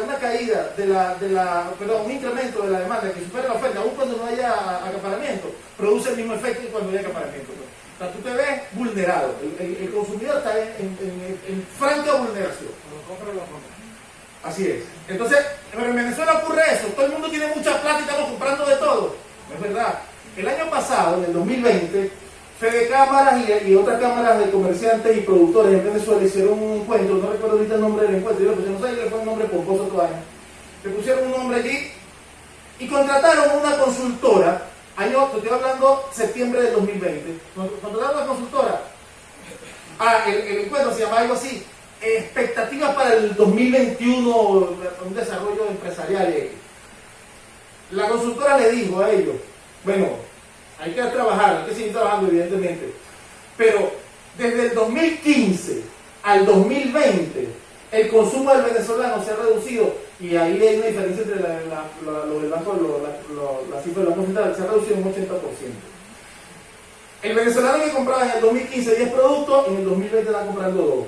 una caída perdón, un incremento de la demanda que supere la oferta, aun cuando no haya acaparamiento, produce el mismo efecto que cuando hay acaparamiento. O sea, tú te ves vulnerado, el consumidor está en franca vulneración. Así es. Entonces, pero en Venezuela ocurre eso, todo el mundo tiene mucha plata y estamos comprando de todo. No es verdad. El año pasado, en el 2020, Fede Cámaras y otras cámaras de comerciantes y productores en Venezuela hicieron un encuentro, no recuerdo ahorita el nombre del encuentro, yo no sé, le fue un nombre pomposo todavía. Le pusieron un nombre allí y contrataron una consultora, te estoy hablando septiembre del 2020, contrataron una consultora. El encuentro se llama algo así, expectativas para el 2021, un desarrollo empresarial. La consultora le dijo a ellos, bueno, hay que trabajar, hay que seguir trabajando evidentemente, pero desde el 2015 al 2020 el consumo del venezolano se ha reducido, y ahí hay una diferencia entre lo del banco, la cifra del Banco Central, se ha reducido un 80%. El venezolano que compraba en el 2015 10 productos, en el 2020 está comprando 2.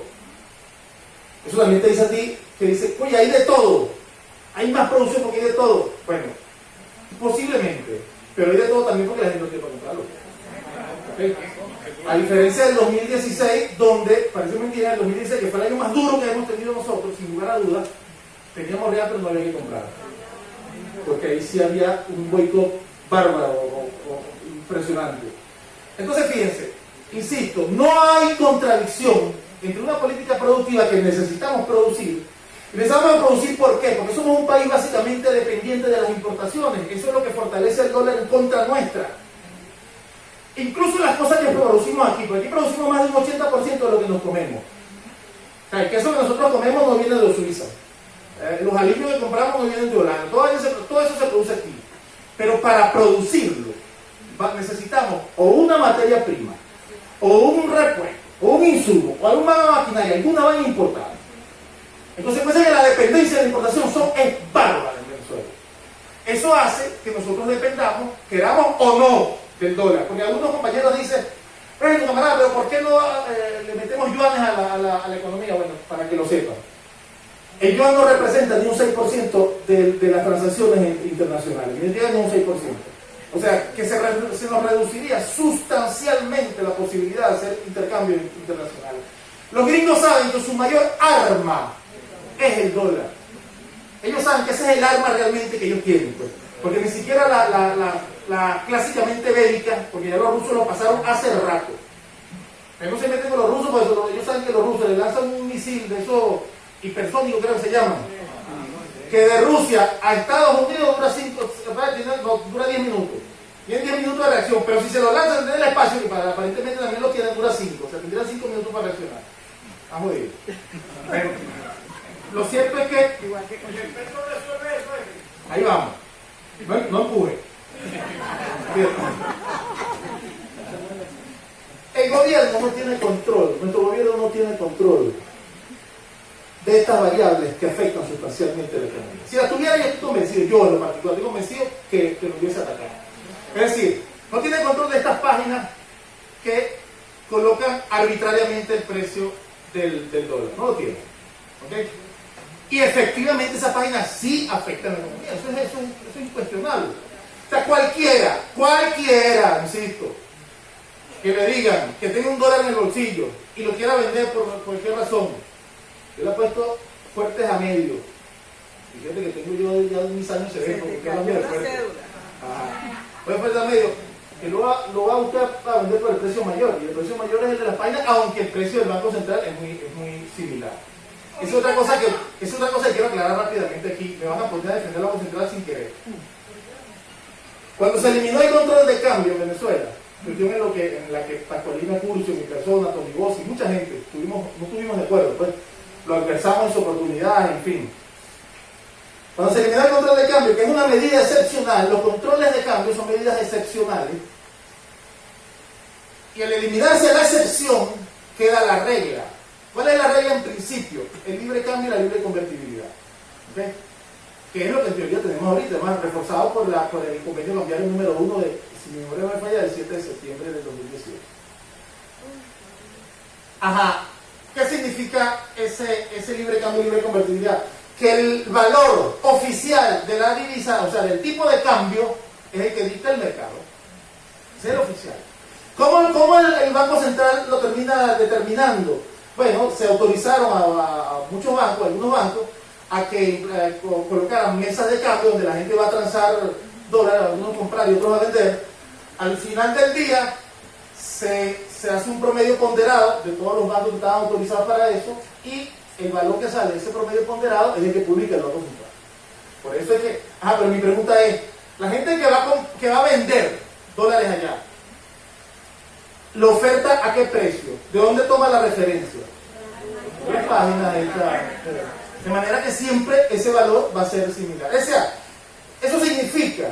Eso también te dice a ti, que dice, oye, hay de todo, hay más producción porque hay de todo. Bueno, posiblemente, pero hay de todo también porque la gente no tiene para comprarlo. ¿Okay? A diferencia del 2016, donde, parece mentira, el 2016, que fue el año más duro que hemos tenido nosotros, sin lugar a dudas, teníamos real, pero no había que comprar. Porque ahí sí había un boicot bárbaro o impresionante. Entonces, fíjense, insisto, no hay contradicción entre una política productiva que necesitamos producir. Y necesitamos producir, ¿por qué? Porque somos un país básicamente dependiente de las importaciones. Eso es lo que fortalece el dólar en contra nuestra. Incluso las cosas que producimos aquí, porque aquí producimos más del 80% de lo que nos comemos. O sea, el queso que nosotros comemos no viene de Suiza. Los aliños que compramos no vienen de Holanda. Todo eso se produce aquí. Pero para producirlo necesitamos o una materia prima, o un repuesto, o un insumo, o alguna maquinaria, alguna vaina importada. Entonces, pues que la dependencia de la importación es bárbara en Venezuela. Eso hace que nosotros dependamos, queramos o no, del dólar. Porque algunos compañeros dicen, bueno, camarada, pero ¿por qué no le metemos yuanes a la economía? Bueno, para que lo sepan. El yuan no representa ni un 6% de las transacciones internacionales, ni llega ni un 6%. O sea, que se nos reduciría sustancialmente la posibilidad de hacer intercambios internacionales. Los gringos saben que su mayor arma es el dólar. Ellos saben que ese es el arma realmente que ellos tienen, pues. Porque ni siquiera la clásicamente bélica, porque ya los rusos lo pasaron hace rato. Ellos no se meten con los rusos, porque ellos saben que los rusos le lanzan un misil de esos hipersónicos, creo que se llaman, que de Rusia a Estados Unidos dura 10 minutos. Tienen 10 minutos de reacción, pero si se lo lanzan desde el espacio, que aparentemente también lo tienen, dura 5. O sea, tendrían 5 minutos para reaccionar. Está jodido. Pero lo cierto es que ahí vamos. No empuje. El gobierno no tiene control, nuestro gobierno no tiene control de estas variables que afectan sustancialmente la economía. Si la tuviera, yo estoy convencido, yo en lo particular estoy convencido que lo hubiese atacado. Es decir, no tiene control de estas páginas que colocan arbitrariamente el precio del dólar. No lo tiene. ¿Okay? Y efectivamente esas páginas sí afectan la economía. Eso es incuestionable. O sea, cualquiera, insisto, que le digan que tenga un dólar en el bolsillo y lo quiera vender por cualquier razón, yo le he puesto fuertes a medio. Fíjate que tengo yo ya mis años se ven porque cambio de fuerte. Voy a fuerte a medio, que lo va a buscar para vender por el precio mayor. Y el precio mayor es el de las páginas, aunque el precio del Banco Central es muy similar. Es otra cosa que quiero aclarar rápidamente aquí. Me van a poner a defender el Banco Central sin querer. Cuando se eliminó el control de cambio en Venezuela, cuestión en la que Pascualina Curcio, mi persona, Tony Bosch y mucha gente no estuvimos de acuerdo, pues lo adversamos en su oportunidad, en fin. Cuando se eliminó el control de cambio, que es una medida excepcional, los controles de cambio son medidas excepcionales, y al eliminarse la excepción, queda la regla. ¿Cuál es la regla en principio? El libre cambio y la libre convertibilidad. ¿Okay? Que es lo que en teoría tenemos ahorita, además reforzado por el convenio cambiario número 1 de, si mi memoria no me falla, del 7 de septiembre del 2018. Ajá. ¿Qué significa ese libre cambio, libre convertibilidad? Que el valor oficial de la divisa, o sea, del tipo de cambio, es el que dicta el mercado. Es el oficial. ¿Cómo el Banco Central lo termina determinando? Bueno, se autorizaron a muchos bancos, algunos bancos, a que colocaran mesas de cambio donde la gente va a transar dólares, algunos comprar y otros a vender. Al final del día se hace un promedio ponderado de todos los bancos que estaban autorizados para eso, y el valor que sale de ese promedio ponderado es el que publica el Banco Central. Por eso es que, pero mi pregunta es, la gente que va a vender dólares allá, ¿la oferta a qué precio? ¿De dónde toma la referencia? ¿Qué página está? De manera que siempre ese valor va a ser similar. O sea, eso significa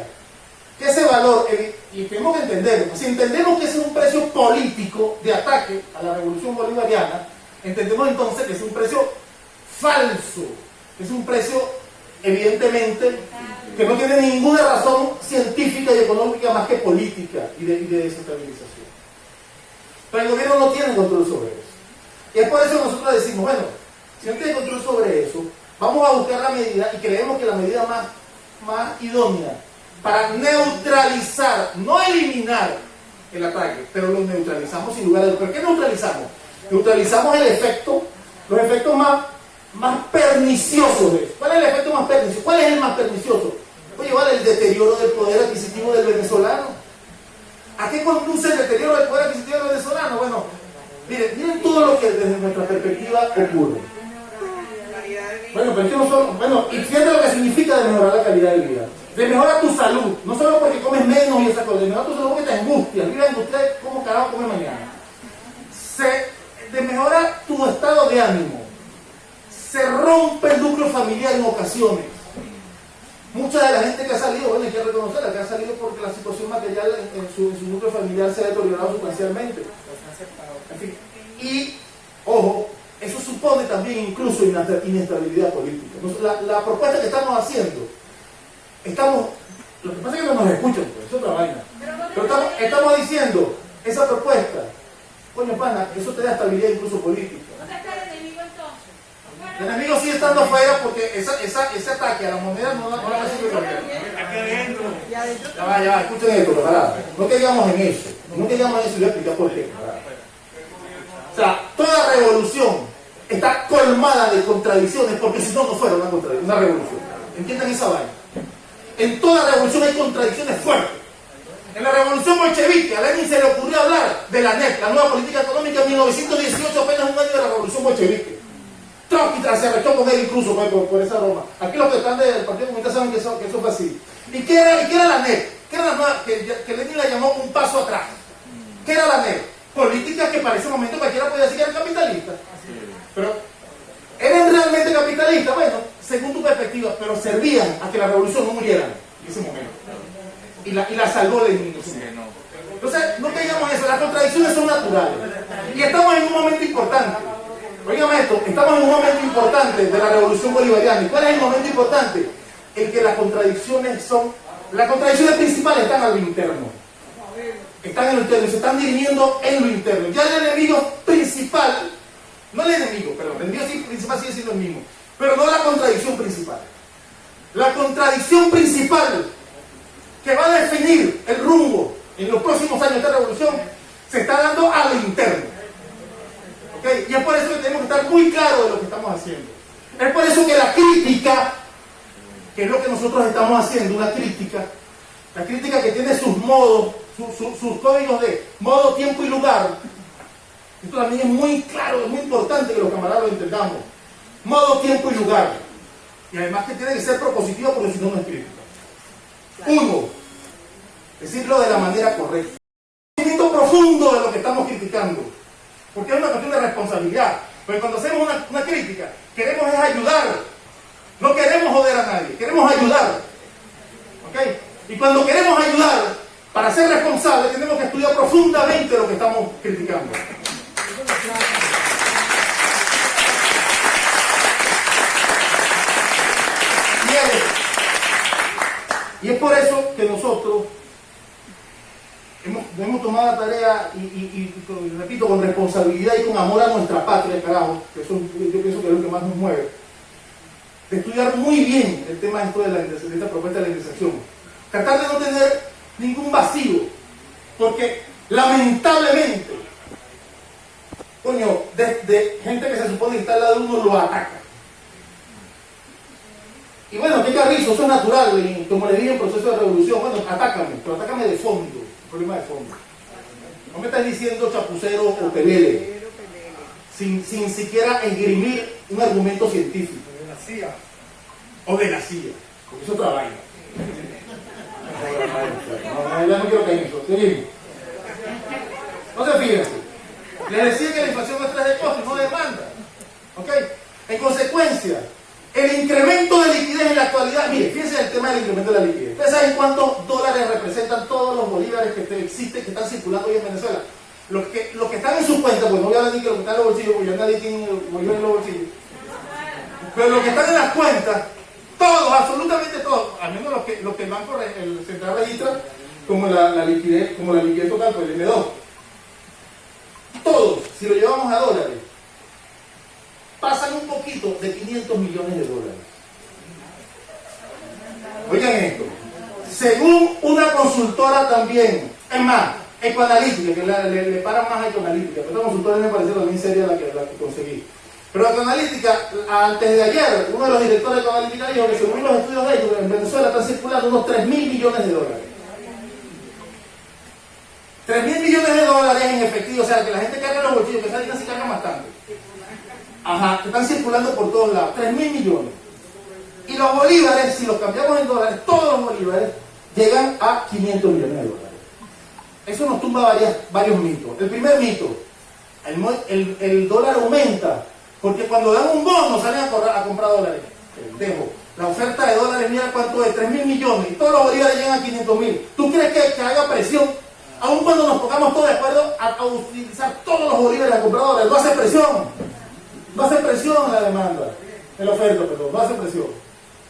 que ese valor, y tenemos que entenderlo, si entendemos que ese es un precio político de ataque a la revolución bolivariana, entendemos entonces que es un precio falso, que es un precio evidentemente que no tiene ninguna razón científica y económica más que política y de desestabilización. Pero el gobierno no tiene control sobre eso. Y es por eso que nosotros decimos, bueno, si no tiene control sobre eso, vamos a buscar la medida, y creemos que la medida más idónea para neutralizar, no eliminar el ataque, pero lo neutralizamos sin lugar a dudas. ¿Por qué neutralizamos? Neutralizamos el efecto, los efectos más perniciosos de eso. ¿Cuál es el efecto más pernicioso? ¿Cuál es el más pernicioso? Puede llevar el deterioro del poder adquisitivo del venezolano. ¿A qué conduce el deterioro del poder adquisitivo del venezolano? Bueno, miren todo lo que desde nuestra perspectiva ocurre. Bueno, pero es que no solo, y fíjate lo que significa de mejorar la calidad de vida. De mejorar tu salud, no solo porque comes menos y esa cosa, de mejorar tu salud porque te angustias, vives angustiado como carajo come mañana. De mejorar tu estado de ánimo. Se rompe el núcleo familiar en ocasiones. Mucha de la gente que ha salido, bueno, hay que reconocerla, que ha salido porque la situación material en su núcleo familiar se ha deteriorado sustancialmente. En fin, y, ojo, eso supone también incluso inestabilidad política. La propuesta que estamos haciendo, lo que pasa es que no nos escuchan, pues, es otra vaina. Pero estamos diciendo, esa propuesta, coño pana, eso te da estabilidad incluso política. ¿Dónde está el enemigo entonces? El enemigo sigue estando afuera porque ese ataque a la moneda no la recibe cualquiera. Aquí adentro. Ya va, escuchen esto, camarada. No caigamos en eso. No caigamos en eso y voy a explicar por qué, camarada. O sea, toda revolución está colmada de contradicciones, porque si no, no fuera una revolución. ¿Entiendan esa vaina? En toda revolución hay contradicciones fuertes. En la revolución bolchevique, a Lenin se le ocurrió hablar de la NEP, la nueva política económica, en 1918, apenas un año de la revolución bolchevique. Trotsky se arrechó con él incluso por esa broma. Aquí los que están del Partido Comunista saben que eso fue así. ¿Y qué era la NEP? ¿Qué era la nueva, que Lenin la llamó un paso atrás? ¿Qué era la NEP? Políticas que para ese momento cualquiera podía decir que eran capitalistas. Pero, ¿eran realmente capitalistas? Bueno, según tu perspectiva, pero servían a que la revolución no muriera en ese momento. Y la salvó Lenin. Entonces, no caigamos en eso, las contradicciones son naturales. Y estamos en un momento importante. Oigan esto, estamos en un momento importante de la revolución bolivariana. ¿Y cuál es el momento importante? En que las contradicciones principales están a lo interno. Están en lo interno, se están dirigiendo en lo interno. Ya el enemigo principal, no el enemigo, perdón, el enemigo principal sigue siendo el mismo, pero no la contradicción principal. La contradicción principal que va a definir el rumbo en los próximos años de esta revolución se está dando a lo interno. ¿Okay? Y es por eso que tenemos que estar muy claros de lo que estamos haciendo. Es por eso que la crítica, que es lo que nosotros estamos haciendo, una crítica, la crítica que tiene sus modos, sus códigos de modo, tiempo y lugar. Esto también es muy claro, es muy importante que los camaradas lo entendamos. Modo, tiempo y lugar. Y además que tiene que ser propositiva porque si no, no es crítica. Uno, decirlo de la manera correcta. Un conocimiento profundo de lo que estamos criticando. Porque es una cuestión de responsabilidad. Porque cuando hacemos una crítica, queremos es ayudar. No queremos joder a nadie, queremos ayudar. ¿Ok? Y cuando queremos ayudar, para ser responsables, tenemos que estudiar profundamente lo que estamos criticando. Y es por eso que nosotros nos hemos tomado la tarea repito, con responsabilidad y con amor a nuestra patria, carajo, que eso yo pienso que es lo que más nos mueve, de estudiar muy bien el tema esto de esta propuesta de la indexación. Tratar de no tener ningún vacío, porque lamentablemente, coño, de gente que se supone que está al lado de uno lo ataca. Y bueno, qué carrizo, eso es natural, y como le dije en proceso de revolución, bueno, atácame, pero atácame de fondo, problema de fondo. No me estás diciendo chapucero o pelele, sin siquiera esgrimir un argumento científico. De la CIA. O de la CIA, porque eso es otra vaina. No, ya no quiero caer en eso. Seguimos. Entonces, fíjense, les decía que la inflación no es de costo, no de demanda. ¿Ok? En consecuencia, el incremento de liquidez en la actualidad, mire, fíjense el tema del incremento de la liquidez. ¿Ustedes saben cuántos dólares representan todos los bolívares que existen, que están circulando hoy en Venezuela? Los que están en sus cuentas, pues no voy a hablar ni que los que están en los bolsillos, porque ya nadie tiene bolívares en los bolsillos. Pero los que están en las cuentas, todos, absolutamente todos, al menos los que el Banco el Central registra como la liquidez total, pues el M2. Todos, si lo llevamos a dólares, pasan un poquito de 500 millones de dólares. Oigan esto, según una consultora también, es más, Ecoanalítica, que le paran más a Ecoanalítica, pero esta consultora me parece también seria la que conseguí. Pero Ecoanalítica, antes de ayer, uno de los directores de Ecoanalítica dijo que según los estudios de ellos, en Venezuela están circulando unos 3.000 millones de dólares. 3.000 millones de dólares en efectivo, o sea, que la gente carga los bolsillos, que esa gente sí carga bastante. Ajá, que están circulando por todos lados, 3.000 millones. Y los bolívares, si los cambiamos en dólares, todos los bolívares llegan a 500 millones de dólares. Eso nos tumba varios mitos. El primer mito, el dólar aumenta, porque cuando dan un bono salen a comprar dólares. Pendejo. La oferta de dólares, mira cuánto es, 3.000 millones, y todos los bolívares llegan a 500.000. ¿Tú crees que haga presión? Aun cuando nos pongamos todos de acuerdo a utilizar todos los bolívares a comprar dólares, no hace presión. No hace presión la demanda, el oferta, perdón, no hace presión.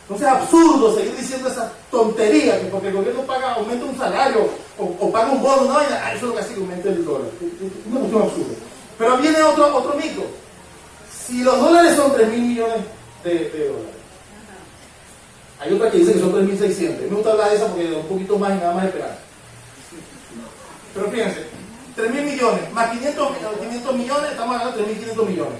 Entonces es absurdo seguir diciendo esa tontería, que porque el gobierno aumenta un salario o paga un bono, no, eso es lo que hace que aumente el dólar. Es una cuestión absurda. Pero viene otro mito. Si los dólares son 3.000 millones de dólares, hay otra que dice que son 3.600. Me gusta hablar de esa porque da un poquito más y nada más esperanza. Pero fíjense, 3.000 millones más 500 millones, estamos hablando de 3.500 millones.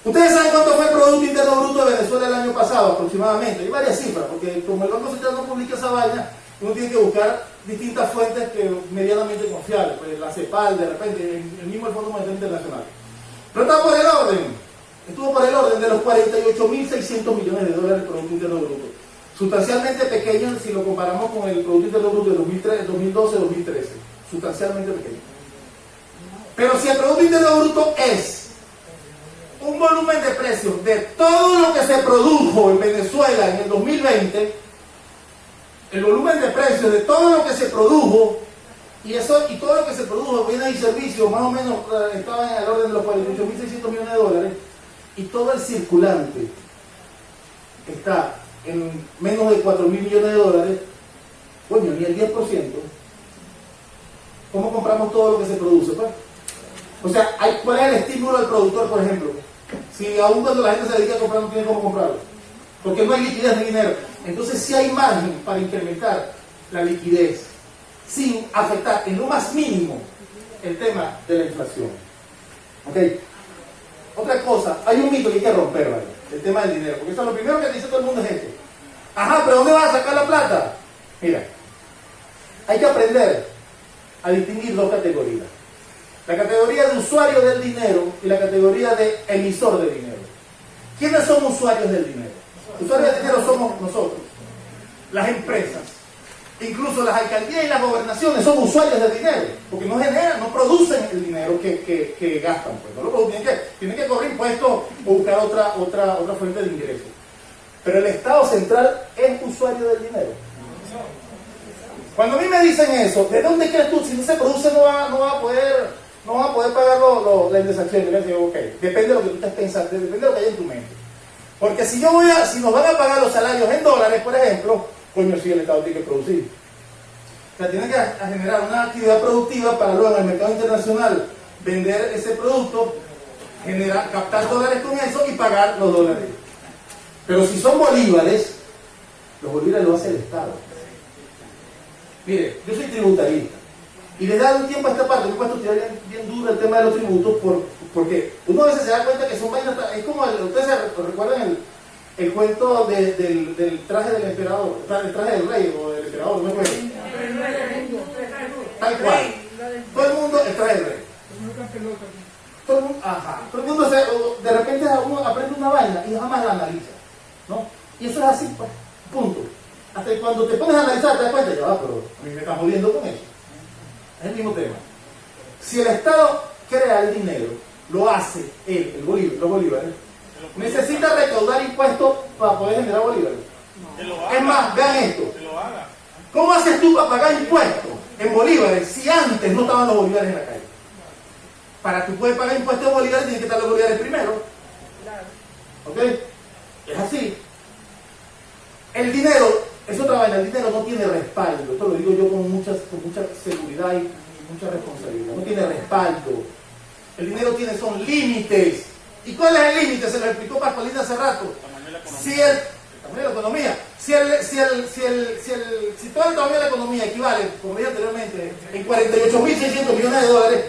¿Ustedes saben cuánto fue el Producto Interno Bruto de Venezuela el año pasado aproximadamente? Hay varias cifras, porque como el Banco Central no publica esa vaina, uno tiene que buscar distintas fuentes que medianamente confiables, pues la CEPAL, de repente, el mismo el Fondo Monetario Internacional. Pero estuvo por el orden de los 48.600 millones de dólares del Producto Interno Bruto. Sustancialmente pequeño si lo comparamos con el Producto Interno Bruto de 2012-2013. Sustancialmente pequeño. Pero si el Producto Interno Bruto es un volumen de precios de todo lo que se produjo en Venezuela en el 2020, el volumen de precios de todo lo que se produjo, y todo lo que se produjo, bienes y servicios, más o menos estaba en el orden de los 48.600 millones de dólares, y todo el circulante está en menos de 4.000 millones de dólares, coño, ni el 10%. ¿Cómo compramos todo lo que se produce? Pues? O sea, ¿cuál es el estímulo del productor, por ejemplo? Si aún cuando la gente se dedica a comprar no tiene cómo comprarlo, porque no hay liquidez de dinero. Entonces sí hay margen para incrementar la liquidez sin afectar en lo más mínimo el tema de la inflación. ¿Ok? Otra cosa, hay un mito que hay que romper, ¿vale? El tema del dinero, porque eso es lo primero que dice todo el mundo es esto. Ajá, pero ¿dónde vas a sacar la plata? Mira, hay que aprender a distinguir dos categorías. La categoría de usuario del dinero y la categoría de emisor de dinero. ¿Quiénes son usuarios del dinero? Usuarios del dinero somos nosotros, las empresas, incluso las alcaldías y las gobernaciones son usuarios del dinero, porque no generan, no producen el dinero que gastan, pues no lo producen, tienen que cobrar impuestos o buscar otra fuente de ingresos. Pero el Estado central es usuario del dinero. Cuando a mí me dicen eso, ¿de dónde crees tú? Si no se produce no va a poder pagar la indexación. Yo les digo, ok, depende de lo que tú estés pensando, depende de lo que hay en tu mente. Porque si nos van a pagar los salarios en dólares, por ejemplo, coño, sí, el Estado tiene que producir. O sea, tiene que generar una actividad productiva para luego en el mercado internacional vender ese producto, captar dólares con eso y pagar los dólares. Pero si son bolívares, los bolívares lo hace el Estado. Mire, yo soy tributarista y desde hace un tiempo a esta parte me he puesto a estudiar bien duro el tema de los tributos porque uno a veces se da cuenta que son vainas, es como, ustedes recuerdan el cuento del traje del emperador, el traje del rey o del emperador, no me acuerdo. Tal cual. Todo el mundo, el traje del rey. Todo el mundo, todo el mundo de repente uno aprende una vaina y jamás la analiza, ¿no? Y eso es así, pues, punto. Hasta que cuando te pones a analizar te das cuenta, ya va, pero a mí me estás jodiendo con eso. Es el mismo tema. Si el Estado crea el dinero, lo hace los bolívares, necesita recaudar impuestos para poder generar bolívares. Es más, vean esto. ¿Cómo haces tú para pagar impuestos en bolívares si antes no estaban los bolívares en la calle? Para tú poder pagar impuestos en bolívares tienes que estar los bolívares primero. ¿Ok? Es así. El dinero es otra vaina, el dinero no tiene respaldo. Esto lo digo yo con mucha seguridad y mucha responsabilidad. No tiene respaldo. El dinero son límites. ¿Y cuál es el límite? Se lo explicó Pascualina hace rato. Si el tamaño de la economía, si todo el tamaño de la economía equivale, como dije anteriormente, en 48.600 millones de dólares,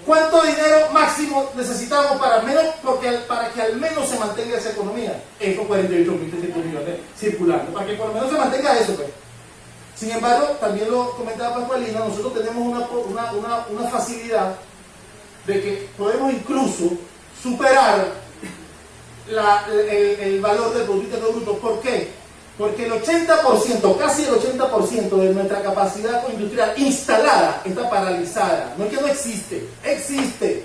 ¿cuánto dinero máximo necesitamos para que al menos se mantenga esa economía? Esos 48.600 millones circulando, para que por lo menos se mantenga eso, pues. Sin embargo, también lo comentaba Pascualina, nosotros tenemos una facilidad de que podemos incluso superar el valor del Producto Interno Bruto. ¿Por qué? Porque el 80%, casi el 80% de nuestra capacidad industrial instalada está paralizada. No es que no existe, existe,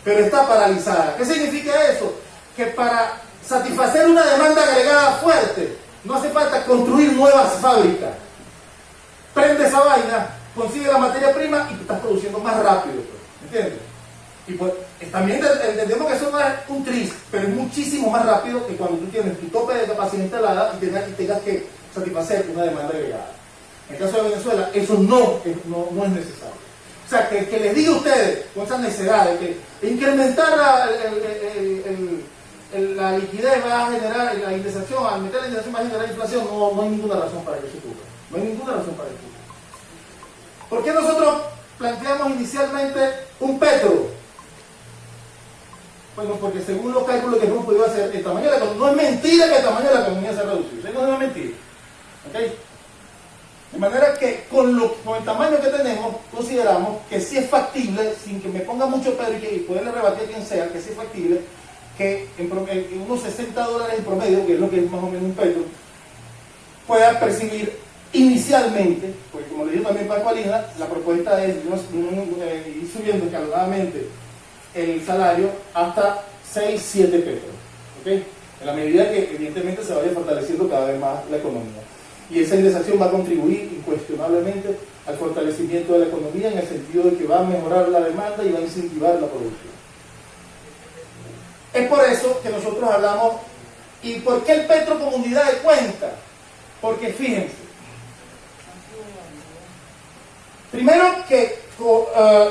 pero está paralizada. ¿Qué significa eso? Que para satisfacer una demanda agregada fuerte, no hace falta construir nuevas fábricas. Prende esa vaina, consigue la materia prima y estás produciendo más rápido. ¿Entiendes? Y pues también entendemos que eso no es un tris, pero es muchísimo más rápido que cuando tú tienes tu tope de capacidad instalada y tengas que satisfacer una demanda agregada. En el caso de Venezuela, eso no es necesario. O sea, que les diga a ustedes con esa necesidad de que incrementar la liquidez va a generar la indexación, al meter la indexación va a generar inflación, no hay ninguna razón para que eso ocurra. No hay ninguna razón para que eso ocurra. ¿Por qué nosotros planteamos inicialmente un petro? Bueno, porque según los cálculos que hemos podido hacer, el tamaño de la economía, no es mentira que el tamaño de la economía se ha reducido, eso no es mentira. ¿Okay? De manera que con el tamaño que tenemos, consideramos que sí es factible, sin que me ponga mucho pero y poderle rebatir a quien sea, que sí es factible, que en unos $60 en promedio, que es lo que es más o menos un petro, pueda percibir inicialmente, porque como le dijo también Pascualina, la propuesta es ir subiendo escalonadamente el salario hasta 6-7 petros, ¿okay? En la medida que evidentemente se vaya fortaleciendo cada vez más la economía. Y esa indexación va a contribuir incuestionablemente al fortalecimiento de la economía en el sentido de que va a mejorar la demanda y va a incentivar la producción. Es por eso que nosotros hablamos, ¿y por qué el petro como unidad de cuenta? Porque fíjense, primero que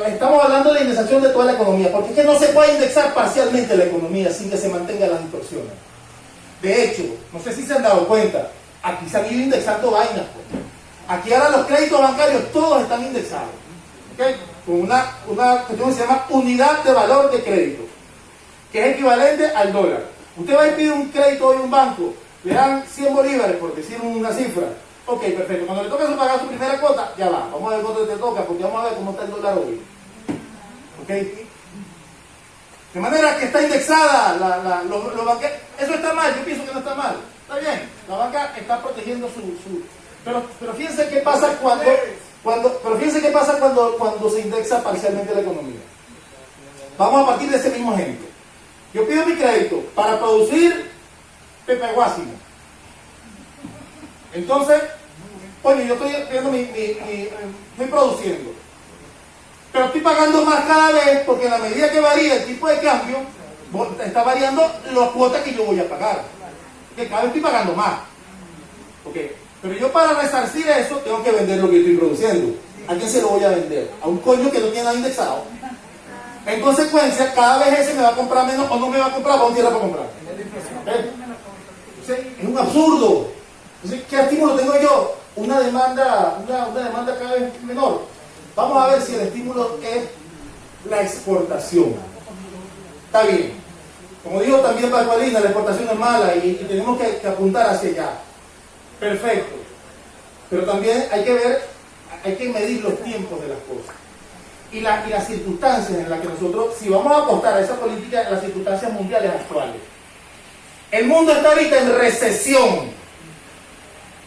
estamos hablando de la indexación de toda la economía, porque es que no se puede indexar parcialmente la economía sin que se mantengan las distorsiones. De hecho, no sé si se han dado cuenta, aquí se han ido indexando vainas, pues. Aquí ahora los créditos bancarios todos están indexados, ¿okay? Con una cuestión que se llama unidad de valor de crédito, que es equivalente al dólar. Usted va y pide un crédito hoy a un banco, le dan 100 bolívares, por decir una cifra. Ok, perfecto. Cuando le toca pagar su primera cuota, ya va. Vamos a ver cuánto te toca, porque vamos a ver cómo está el dólar hoy. Ok. De manera que está indexada los banqueros. Eso está mal, yo pienso que no está mal. Está bien, la banca está protegiendo su... Pero fíjense qué pasa cuando se indexa parcialmente la economía. Vamos a partir de ese mismo ejemplo. Yo pido mi crédito para producir pepeguásimo. Entonces, oye, yo estoy produciendo, pero estoy pagando más cada vez porque en la medida que varía el tipo de cambio, está variando las cuotas que yo voy a pagar. Que cada vez estoy pagando más. Okay. Pero yo para resarcir eso tengo que vender lo que estoy produciendo. ¿A quién se lo voy a vender? A un coño que no tiene nada indexado. En consecuencia, cada vez ese me va a comprar menos o no me va a comprar, ¿para dónde para comprar? Entonces, es un absurdo. Entonces, ¿qué estímulo tengo yo? Una demanda cada vez menor. Vamos a ver si el estímulo es la exportación. Está bien. Como dijo también Pascualina, la exportación es mala y tenemos que apuntar hacia allá. Perfecto. Pero también hay que medir los tiempos de las cosas. Y las circunstancias en las que nosotros, si vamos a apostar a esa política, en las circunstancias mundiales actuales. El mundo está ahorita en recesión.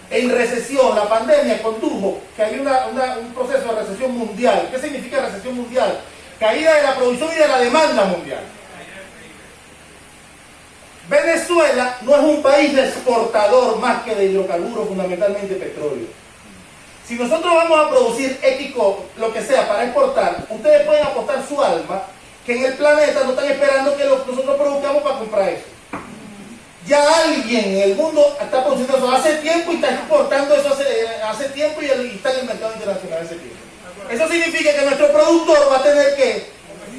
En recesión, la pandemia condujo que hay un proceso de recesión mundial. ¿Qué significa recesión mundial? Caída de la producción y de la demanda mundial. Venezuela no es un país exportador más que de hidrocarburos, fundamentalmente petróleo. Si nosotros vamos a producir ético, lo que sea, para exportar, ustedes pueden apostar su alma que en el planeta no están esperando que nosotros produzcamos para comprar eso. Ya alguien en el mundo está produciendo eso hace tiempo y está exportando eso hace tiempo y está en el mercado internacional hace tiempo. Eso significa que nuestro productor va a tener que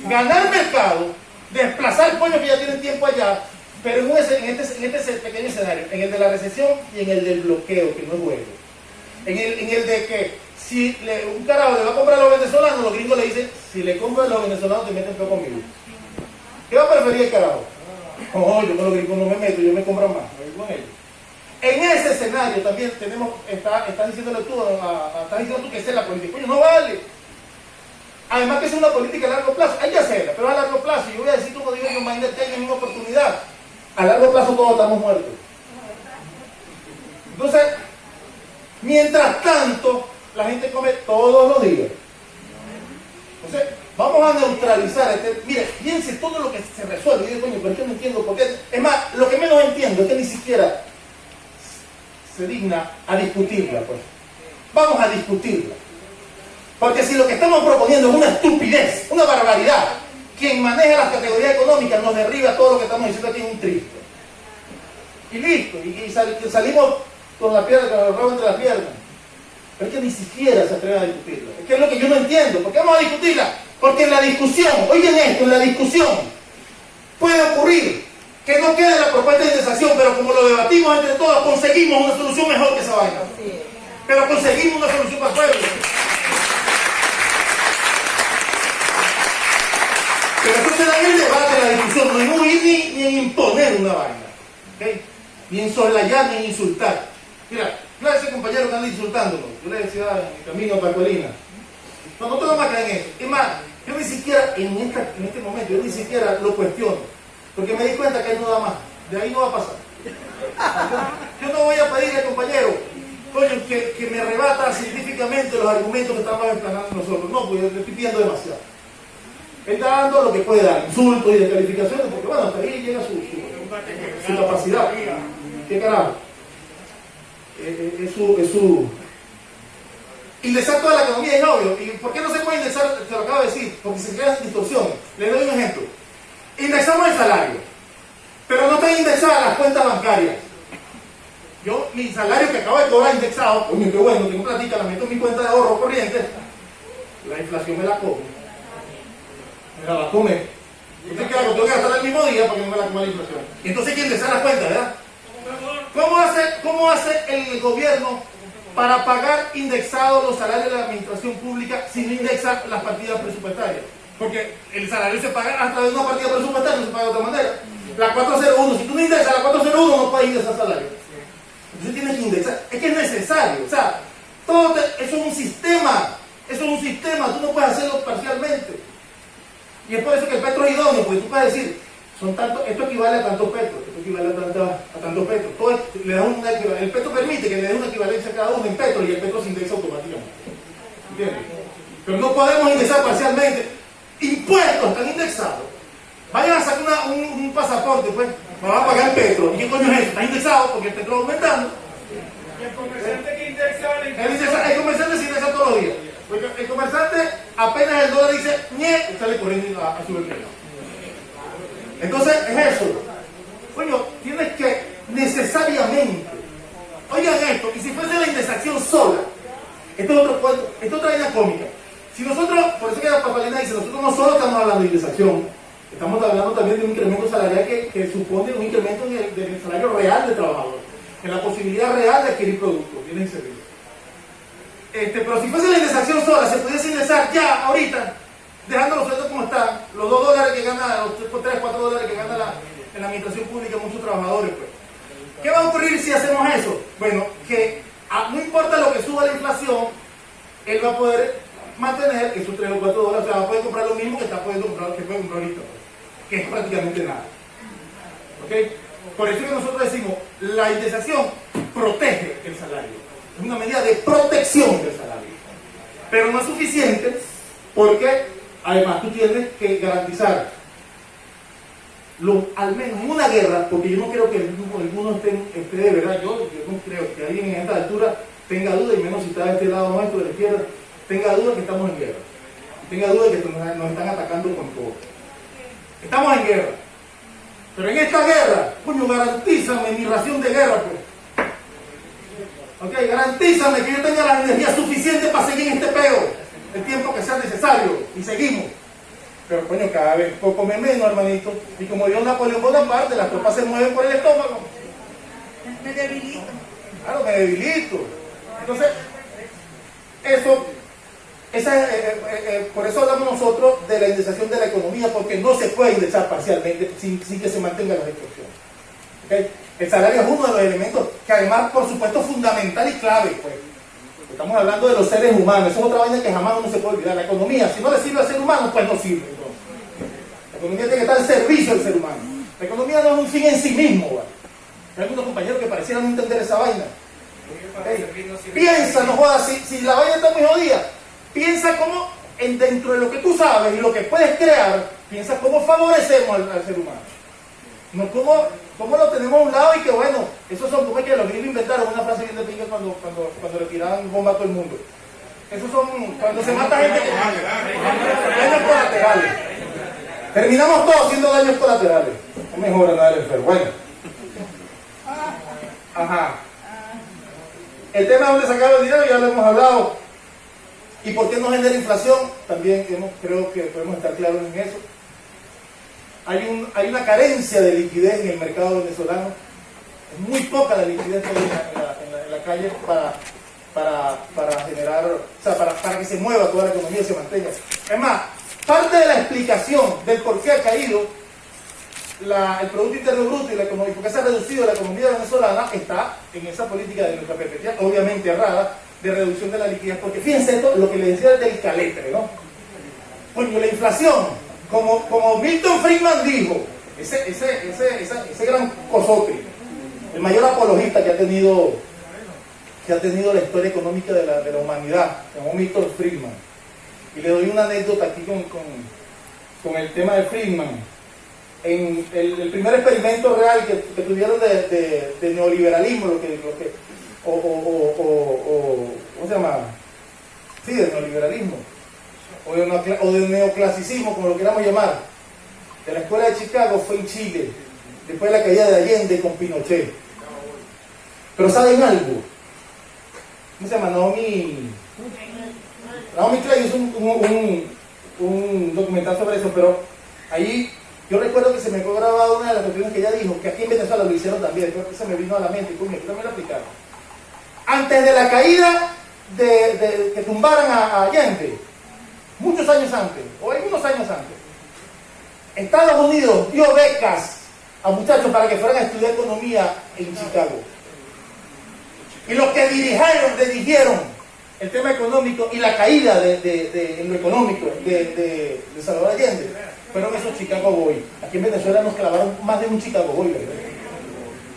ganar mercado, desplazar pollos que ya tienen tiempo allá, pero en este pequeño escenario, en el de la recesión y en el del bloqueo, que no es bueno. En el de que si un carajo le va a comprar a los venezolanos, los gringos le dicen, si le compras a los venezolanos te meten feo conmigo. ¿Qué va a preferir el carajo? No, yo con los gringos no me meto, yo me compro más, me voy con ellos. En ese escenario también estás diciendo tú que esa es la política. Coño, no vale. Además que es una política a largo plazo, hay que hacerla, pero a largo plazo. Yo voy a decir, como digo yo, imagínate, hay una oportunidad. A largo plazo todos estamos muertos. Entonces, mientras tanto, la gente come todos los días. Entonces, vamos a neutralizar mire, fíjense todo lo que se resuelve. Y yo, coño, pero yo no entiendo por qué. Es más, lo que menos entiendo es que ni siquiera se digna a discutirla, pues. Vamos a discutirla. Porque si lo que estamos proponiendo es una estupidez, una barbaridad, quien maneja las categorías económicas nos derriba todo lo que estamos diciendo aquí en un triste. Y listo, y salimos con la pierna, con el rabo entre las piernas. Pero es que ni siquiera se atreven a discutirla. Es que es lo que yo no entiendo. ¿Por qué vamos a discutirla? Porque en la discusión, oigan esto, en la discusión puede ocurrir que no quede la propuesta de indexación, pero como lo debatimos entre todos, conseguimos una solución mejor que esa vaina. Pero conseguimos una solución para el pueblo. Pero eso se da en el debate, en la discusión, no en huir ni en imponer una vaina, ¿okay? Ni en soslayar, ni en insultar. Mira, yo a ese compañero que anda insultándolo, yo le decía en el camino a Pascualina, no te vamos a caer en eso. Es más, yo ni siquiera, en este momento, yo ni siquiera lo cuestiono, porque me di cuenta que él no da más, de ahí no va a pasar. Yo no voy a pedirle al compañero, coño, que me rebata científicamente los argumentos que estamos explanando nosotros. No, pues yo le estoy pidiendo demasiado. Él está dando lo que puede dar, insultos y descalificaciones, porque bueno, hasta ahí llega su capacidad. ¿Qué carajo? Es su... Indexar toda la economía es obvio. ¿Y por qué no se puede indexar? Te lo acabo de decir, porque se crean distorsiones. Le doy un ejemplo. Indexamos el salario, pero no están indexadas las cuentas bancarias. Yo, mi salario que acabo de cobrar indexado, coño, qué bueno, tengo platita, la meto en mi cuenta de ahorro corriente, la inflación me la come. Me la va a comer. Entonces, ¿qué hago? Tengo que gastar el mismo día para que no me la coma la inflación. Y entonces hay que indexar las cuentas, ¿verdad? ¿Cómo hace el gobierno para pagar indexados los salarios de la administración pública si no indexa las partidas presupuestarias? Porque el salario se paga a través de una partida presupuestaria, no se paga de otra manera. La 401, si tú no indexas la 401 no puedes indexar salario. Entonces tienes que indexar. Es que es necesario. O sea, eso es un sistema. Eso es un sistema. Tú no puedes hacerlo parcialmente. Y es por eso que el petro es idóneo, porque tú puedes decir, esto equivale a tantos petros, esto equivale a tantos petros. Todo le da el petro permite que le dé una equivalencia a cada uno en petro y el petro se indexa automáticamente. ¿Entiendes? Pero no podemos indexar parcialmente. Impuestos están indexados. Vayan a sacar un pasaporte, pues, me va a pagar el petro. ¿Y qué coño es eso? Está indexado porque el petro va aumentando. Y el comerciante que indexa el comerciante se indexa todos los días. Porque el comerciante apenas el dólar dice ñe, sale corriendo a subir el precio. Entonces es eso. Coño, tienes que necesariamente Oigan esto, y si fuese la indexación sola, esto es otro cuento, esto es otra vaina cómica. Si nosotros, por eso que la Papalina dice, nosotros no solo estamos hablando de indexación, estamos hablando también de un incremento salarial que supone un incremento del salario real del trabajador, en la posibilidad real de adquirir productos, bienes y servicios. Pero si fuese la indexación sola, se pudiese indexar ya, ahorita, dejando los sueldos como están, los $2 que gana, los 3, 4 dólares que gana en la administración pública muchos trabajadores, pues. ¿Qué va a ocurrir si hacemos eso? Bueno, que no importa lo que suba la inflación, él va a poder mantener esos 3 o 4 dólares, o sea, va a poder comprar lo mismo que puede comprar ahorita, pues, que es prácticamente nada. ¿Ok? Por eso que nosotros decimos, la indexación protege el salario. Es una medida de protección del salario. Pero no es suficiente porque además tú tienes que garantizar, al menos en una guerra, porque yo no creo que alguno esté de verdad, yo no creo que alguien en esta altura tenga duda, y menos si está de este lado nuestro, de la izquierda, tenga duda que estamos en guerra. Tenga duda de que nos están atacando con todo. Estamos en guerra. Pero en esta guerra, coño, garantízame mi ración de guerra, pues. Ok, garantízame que yo tenga la energía suficiente para seguir en este peo el tiempo que sea necesario, y seguimos. Pero coño, cada vez come menos, hermanito. Y como dijo Napoleón Bonaparte, las tropas se mueven por el estómago. Me debilito. Claro, me debilito. Entonces, eso, por eso hablamos nosotros de la indexación de la economía, porque no se puede indexar parcialmente sin que se mantenga la restricción. ¿Okay? El salario es uno de los elementos que además, por supuesto, es fundamental y clave, pues. Estamos hablando de los seres humanos, eso es otra vaina que jamás uno se puede olvidar. La economía, si no le sirve al ser humano, pues no sirve. Entonces. La economía tiene que estar al servicio del ser humano. La economía no es un fin en sí mismo, ¿vale? Hay algunos compañeros que parecieran no entender esa vaina. ¿Okay? Piensa, no jodas, si la vaina está muy jodida, piensa cómo, dentro de lo que tú sabes y lo que puedes crear, piensa cómo favorecemos al ser humano. No cómo lo tenemos a un lado y que bueno, esos son como es que los gringos inventaron una frase bien de pinga cuando le tiraban bomba a todo el mundo. Esos son cuando se mata gente con daños colaterales. Terminamos todos siendo daños colaterales. No mejora nada del enfermo. Bueno. Ajá. El tema de dónde sacar el dinero ya lo hemos hablado. ¿Y por qué no genera inflación? También creo que podemos estar claros en eso. Hay una carencia de liquidez en el mercado venezolano. Es muy poca la liquidez que hay en la calle para generar, o sea, para que se mueva toda la economía y se mantenga. Es más, parte de la explicación del por qué ha caído el Producto Interno Bruto y la economía, porque se ha reducido la economía venezolana, está en esa política de nuestra perspectiva, obviamente errada, de reducción de la liquidez. Porque fíjense esto, lo que les decía del caletre, ¿no? Coño, la inflación. Como Milton Friedman dijo, ese gran cosote, el mayor apologista que ha tenido la historia económica de la humanidad, como Milton Friedman. Y le doy una anécdota aquí con el tema de Friedman. En el primer experimento real que tuvieron de neoliberalismo, ¿cómo se llama? Sí, de neoliberalismo. O de neoclasicismo, como lo queramos llamar, de la escuela de Chicago fue en Chile, después de la caída de Allende con Pinochet. Pero ¿saben algo? ¿Cómo se llama? Naomi Klein hizo un documental sobre eso, pero ahí yo recuerdo que se me quedó grabada una de las cuestiones que ella dijo, que aquí en Venezuela lo hicieron también, después se me vino a la mente, y coño, aquí también lo aplicaron. Antes de la caída de que tumbaran a Allende, muchos años antes, o algunos años antes, Estados Unidos dio becas a muchachos para que fueran a estudiar economía en Chicago. Y los que dirigieron el tema económico y la caída en lo económico de Salvador Allende fueron esos Chicago Boys. Aquí en Venezuela nos clavaron más de un Chicago Boy, ¿verdad?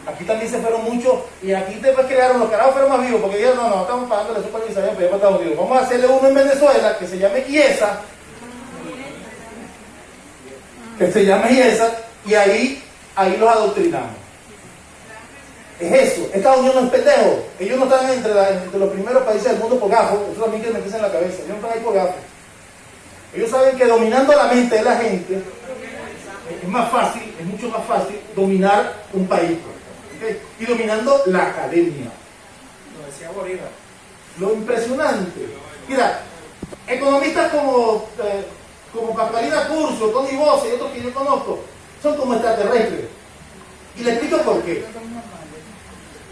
Aquí también se fueron muchos, y aquí después crearon, los carajos fueron más vivos, porque dijeron, no, estamos pagando la supervisación para ir para Estados Unidos. Vamos a hacerle uno en Venezuela que se llame IESA, y ahí los adoctrinamos. Es eso, Estados Unidos no es pendejo. Ellos no están entre los primeros países del mundo por gafos, eso también que me empieza en la cabeza, ellos no están ahí por gafos. Ellos saben que dominando la mente de la gente es más fácil, es mucho más fácil dominar un país. ¿Okay? Y dominando la academia. Lo decía Bolívar. Lo impresionante. Mira, economistas como Pascualina Curcio, Tony Bosse y otros que yo conozco, son como extraterrestres. Y le explico por qué.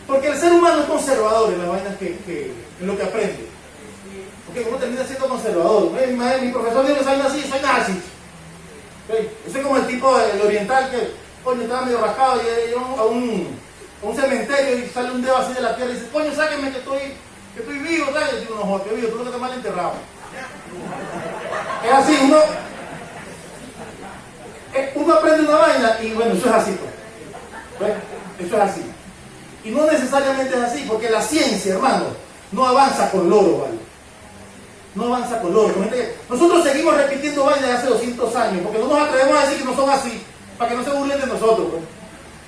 Porque el ser humano es conservador en las vainas en lo que aprende. Porque uno termina siendo conservador. Mi profesor dijo que soy así, soy nazi. Yo soy como el tipo del oriental que, coño, estaba medio rascado y yo a un cementerio y sale un dedo así de la tierra y dice, coño, sáquenme que estoy vivo, tal. Y yo digo, no, joder, que vivo, tú lo que estás mal enterrado. Es así, uno aprende una vaina y bueno, eso es así, pues. Eso es así. Y no necesariamente es así, porque la ciencia, hermano, no avanza con loro, ¿vale? No avanza con loro. Nosotros seguimos repitiendo vainas de hace 200 años, porque no nos atrevemos a decir que no son así, para que no se burlen de nosotros, pues.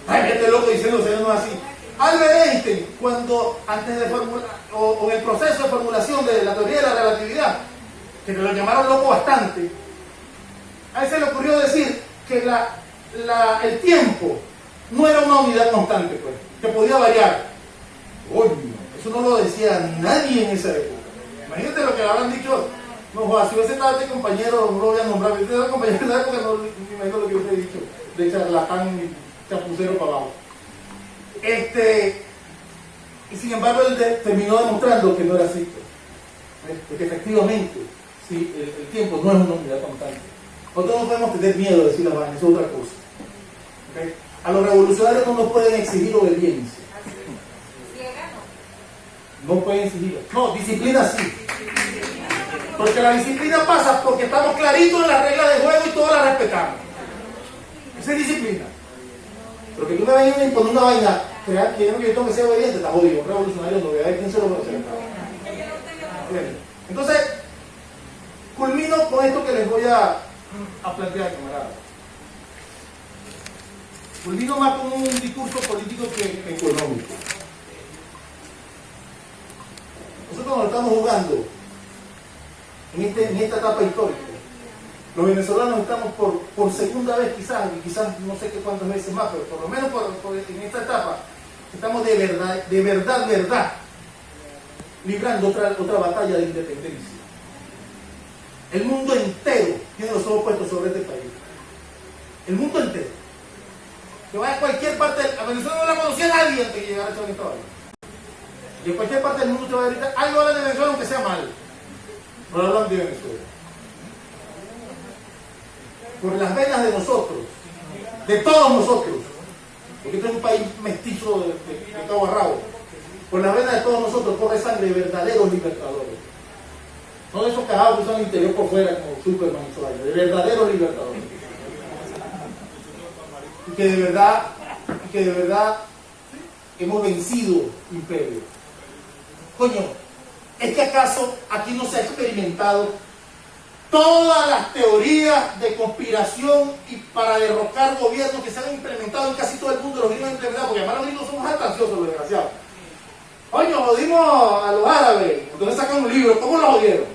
Ay, este loco diciendo que no es así. Albert Einstein, cuando antes de formular, o en el proceso de formulación de la teoría de la relatividad, que lo llamaron loco bastante, a él se le ocurrió decir que el tiempo no era una unidad constante, pues, que podía variar. Coño, eso no lo decía nadie en esa época. Imagínate lo que le habrán dicho. No, si hubiese estado este compañero, no lo voy a nombrar, si este compañero de la época, no me imagino lo que hubiese dicho, de charlatán y chapucero para abajo. Y sin embargo, él terminó demostrando que no era así, pues. Porque efectivamente, sí, el tiempo no es una unidad constante. Nosotros no podemos tener miedo de decir las vainas, eso es otra cosa. ¿Okay? A los revolucionarios no nos pueden exigir obediencia. No pueden exigir. No, disciplina sí. Porque la disciplina pasa porque estamos claritos en las reglas de juego y todos las respetamos. Esa es disciplina. Pero que tú me vayas a imponer una vaina que yo tengo que ser obediente, está jodido. Un revolucionario no, a ver quién se lo va a hacer. Entonces, culmino con esto que les voy a plantear, camaradas. Culmino más con un discurso político que económico. Nosotros nos estamos jugando en esta etapa histórica. Los venezolanos estamos por segunda vez quizás, y quizás no sé qué cuántas veces más, pero por lo menos en esta etapa estamos de verdad librando otra batalla de independencia. El mundo entero tiene los ojos puestos sobre este país. El mundo entero. Que vaya a cualquier parte, a Venezuela no la conocía nadie antes de llegar a esta vaina. Y en cualquier parte del mundo te va a gritar, algo hablan de Venezuela aunque sea mal. No hablan de Venezuela. Por las venas de nosotros, de todos nosotros, porque este es un país mestizo de cabo a rabo, por las venas de todos nosotros corre sangre de verdaderos libertadores. No de esos cagados que usan el interior por fuera como Superman y todo eso, de verdaderos libertadores. Y que de verdad hemos vencido imperios. Coño, ¿es que acaso aquí no se ha experimentado todas las teorías de conspiración y para derrocar gobiernos que se han implementado en casi todo el mundo? Los gringos han implementado, porque además los gringos son más ansiosos, los desgraciados. Coño, jodimos a los árabes, entonces sacan un libro, ¿cómo lo jodieron?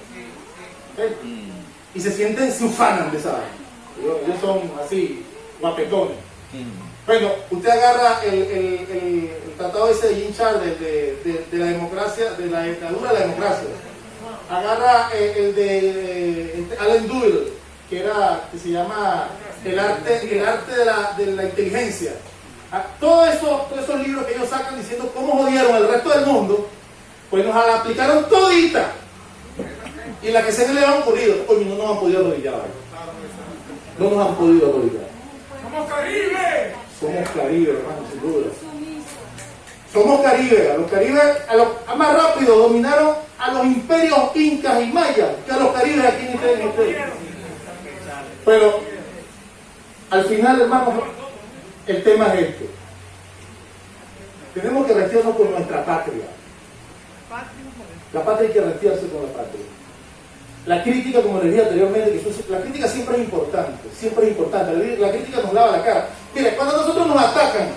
¿Okay? Y se sienten, se ufanan de esa vaina. Ellos son así, guapetones. Bueno, usted agarra el tratado ese de Jean Charles de la democracia, de la dictadura de la democracia. Agarra el de Alan Doyle, que se llama el arte de la inteligencia. Todos esos libros que ellos sacan diciendo cómo jodieron al resto del mundo, pues nos la aplicaron todita. Y la que se le han ocurrido, coño, no nos han podido arrodillar. No nos han podido arrodillar. ¡Somos Caribe! Somos Caribe, hermano, sin duda. Somos Caribe. Los Caribes, más rápido, dominaron a los imperios incas y mayas que a los Caribes aquí en este. Pero, al final, hermano, el tema es este. Tenemos que respetarnos con nuestra patria. La patria hay que respetarse con la patria. La crítica, como les dije anteriormente, la crítica siempre es importante, la crítica nos lava la cara. Mire, cuando nosotros nos atacan,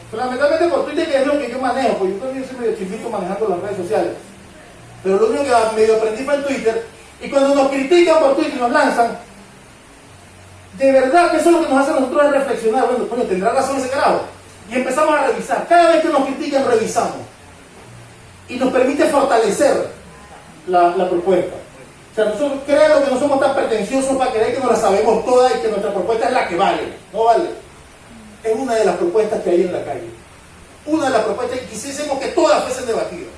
fundamentalmente por Twitter, que es lo que yo manejo, porque yo también soy medio chimbito manejando las redes sociales, pero lo único que medio aprendí fue en Twitter, y cuando nos critican por Twitter y nos lanzan, de verdad que eso es lo que nos hace a nosotros es reflexionar, bueno, coño, ¿tendrá razón ese carajo? Y empezamos a revisar, cada vez que nos critican revisamos. y nos permite fortalecer la propuesta. O sea, nosotros creo que no somos tan pretenciosos para creer que nos la sabemos toda y que nuestra propuesta es la que vale. No vale. Es una de las propuestas que hay en la calle. Una de las propuestas, y quisiésemos que todas fuesen debatidas.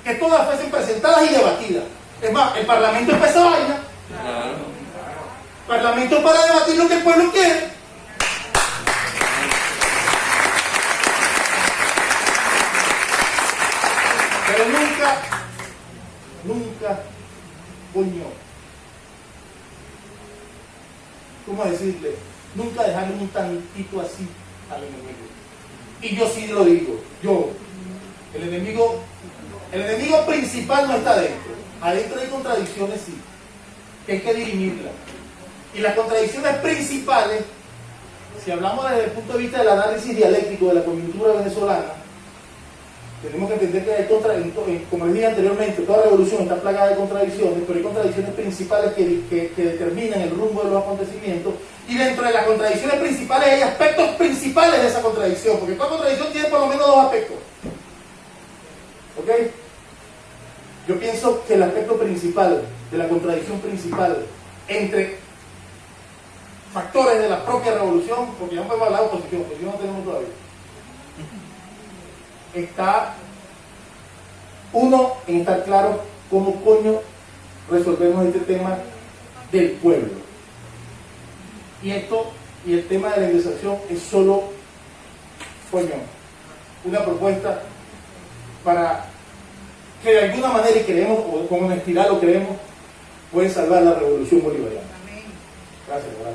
Que todas fuesen presentadas y debatidas. Es más, el Parlamento es para esa vaina. Parlamento para debatir lo que el pueblo quiere. Pero nunca, coño, ¿cómo decirle? Nunca dejarle un tantito así al enemigo. Y yo sí lo digo, el enemigo principal no está adentro. Adentro hay contradicciones, sí, que hay que dirimirlas. Y las contradicciones principales, si hablamos desde el punto de vista del análisis dialéctico de la coyuntura venezolana, tenemos que entender que hay como les dije anteriormente, toda revolución está plagada de contradicciones, pero hay contradicciones principales que determinan el rumbo de los acontecimientos, y dentro de las contradicciones principales hay aspectos principales de esa contradicción, porque toda contradicción tiene por lo menos dos aspectos. ¿Ok? Yo pienso que el aspecto principal de la contradicción principal entre factores de la propia revolución, porque ya no podemos hablar de oposición no tenemos todavía, está uno en estar claro cómo coño resolvemos este tema del pueblo. Y el tema de la indexación es solo, coño, una propuesta para que de alguna manera, y creemos, o con honestidad lo creemos, puede salvar la revolución bolivariana. Amén. Gracias, ¿verdad?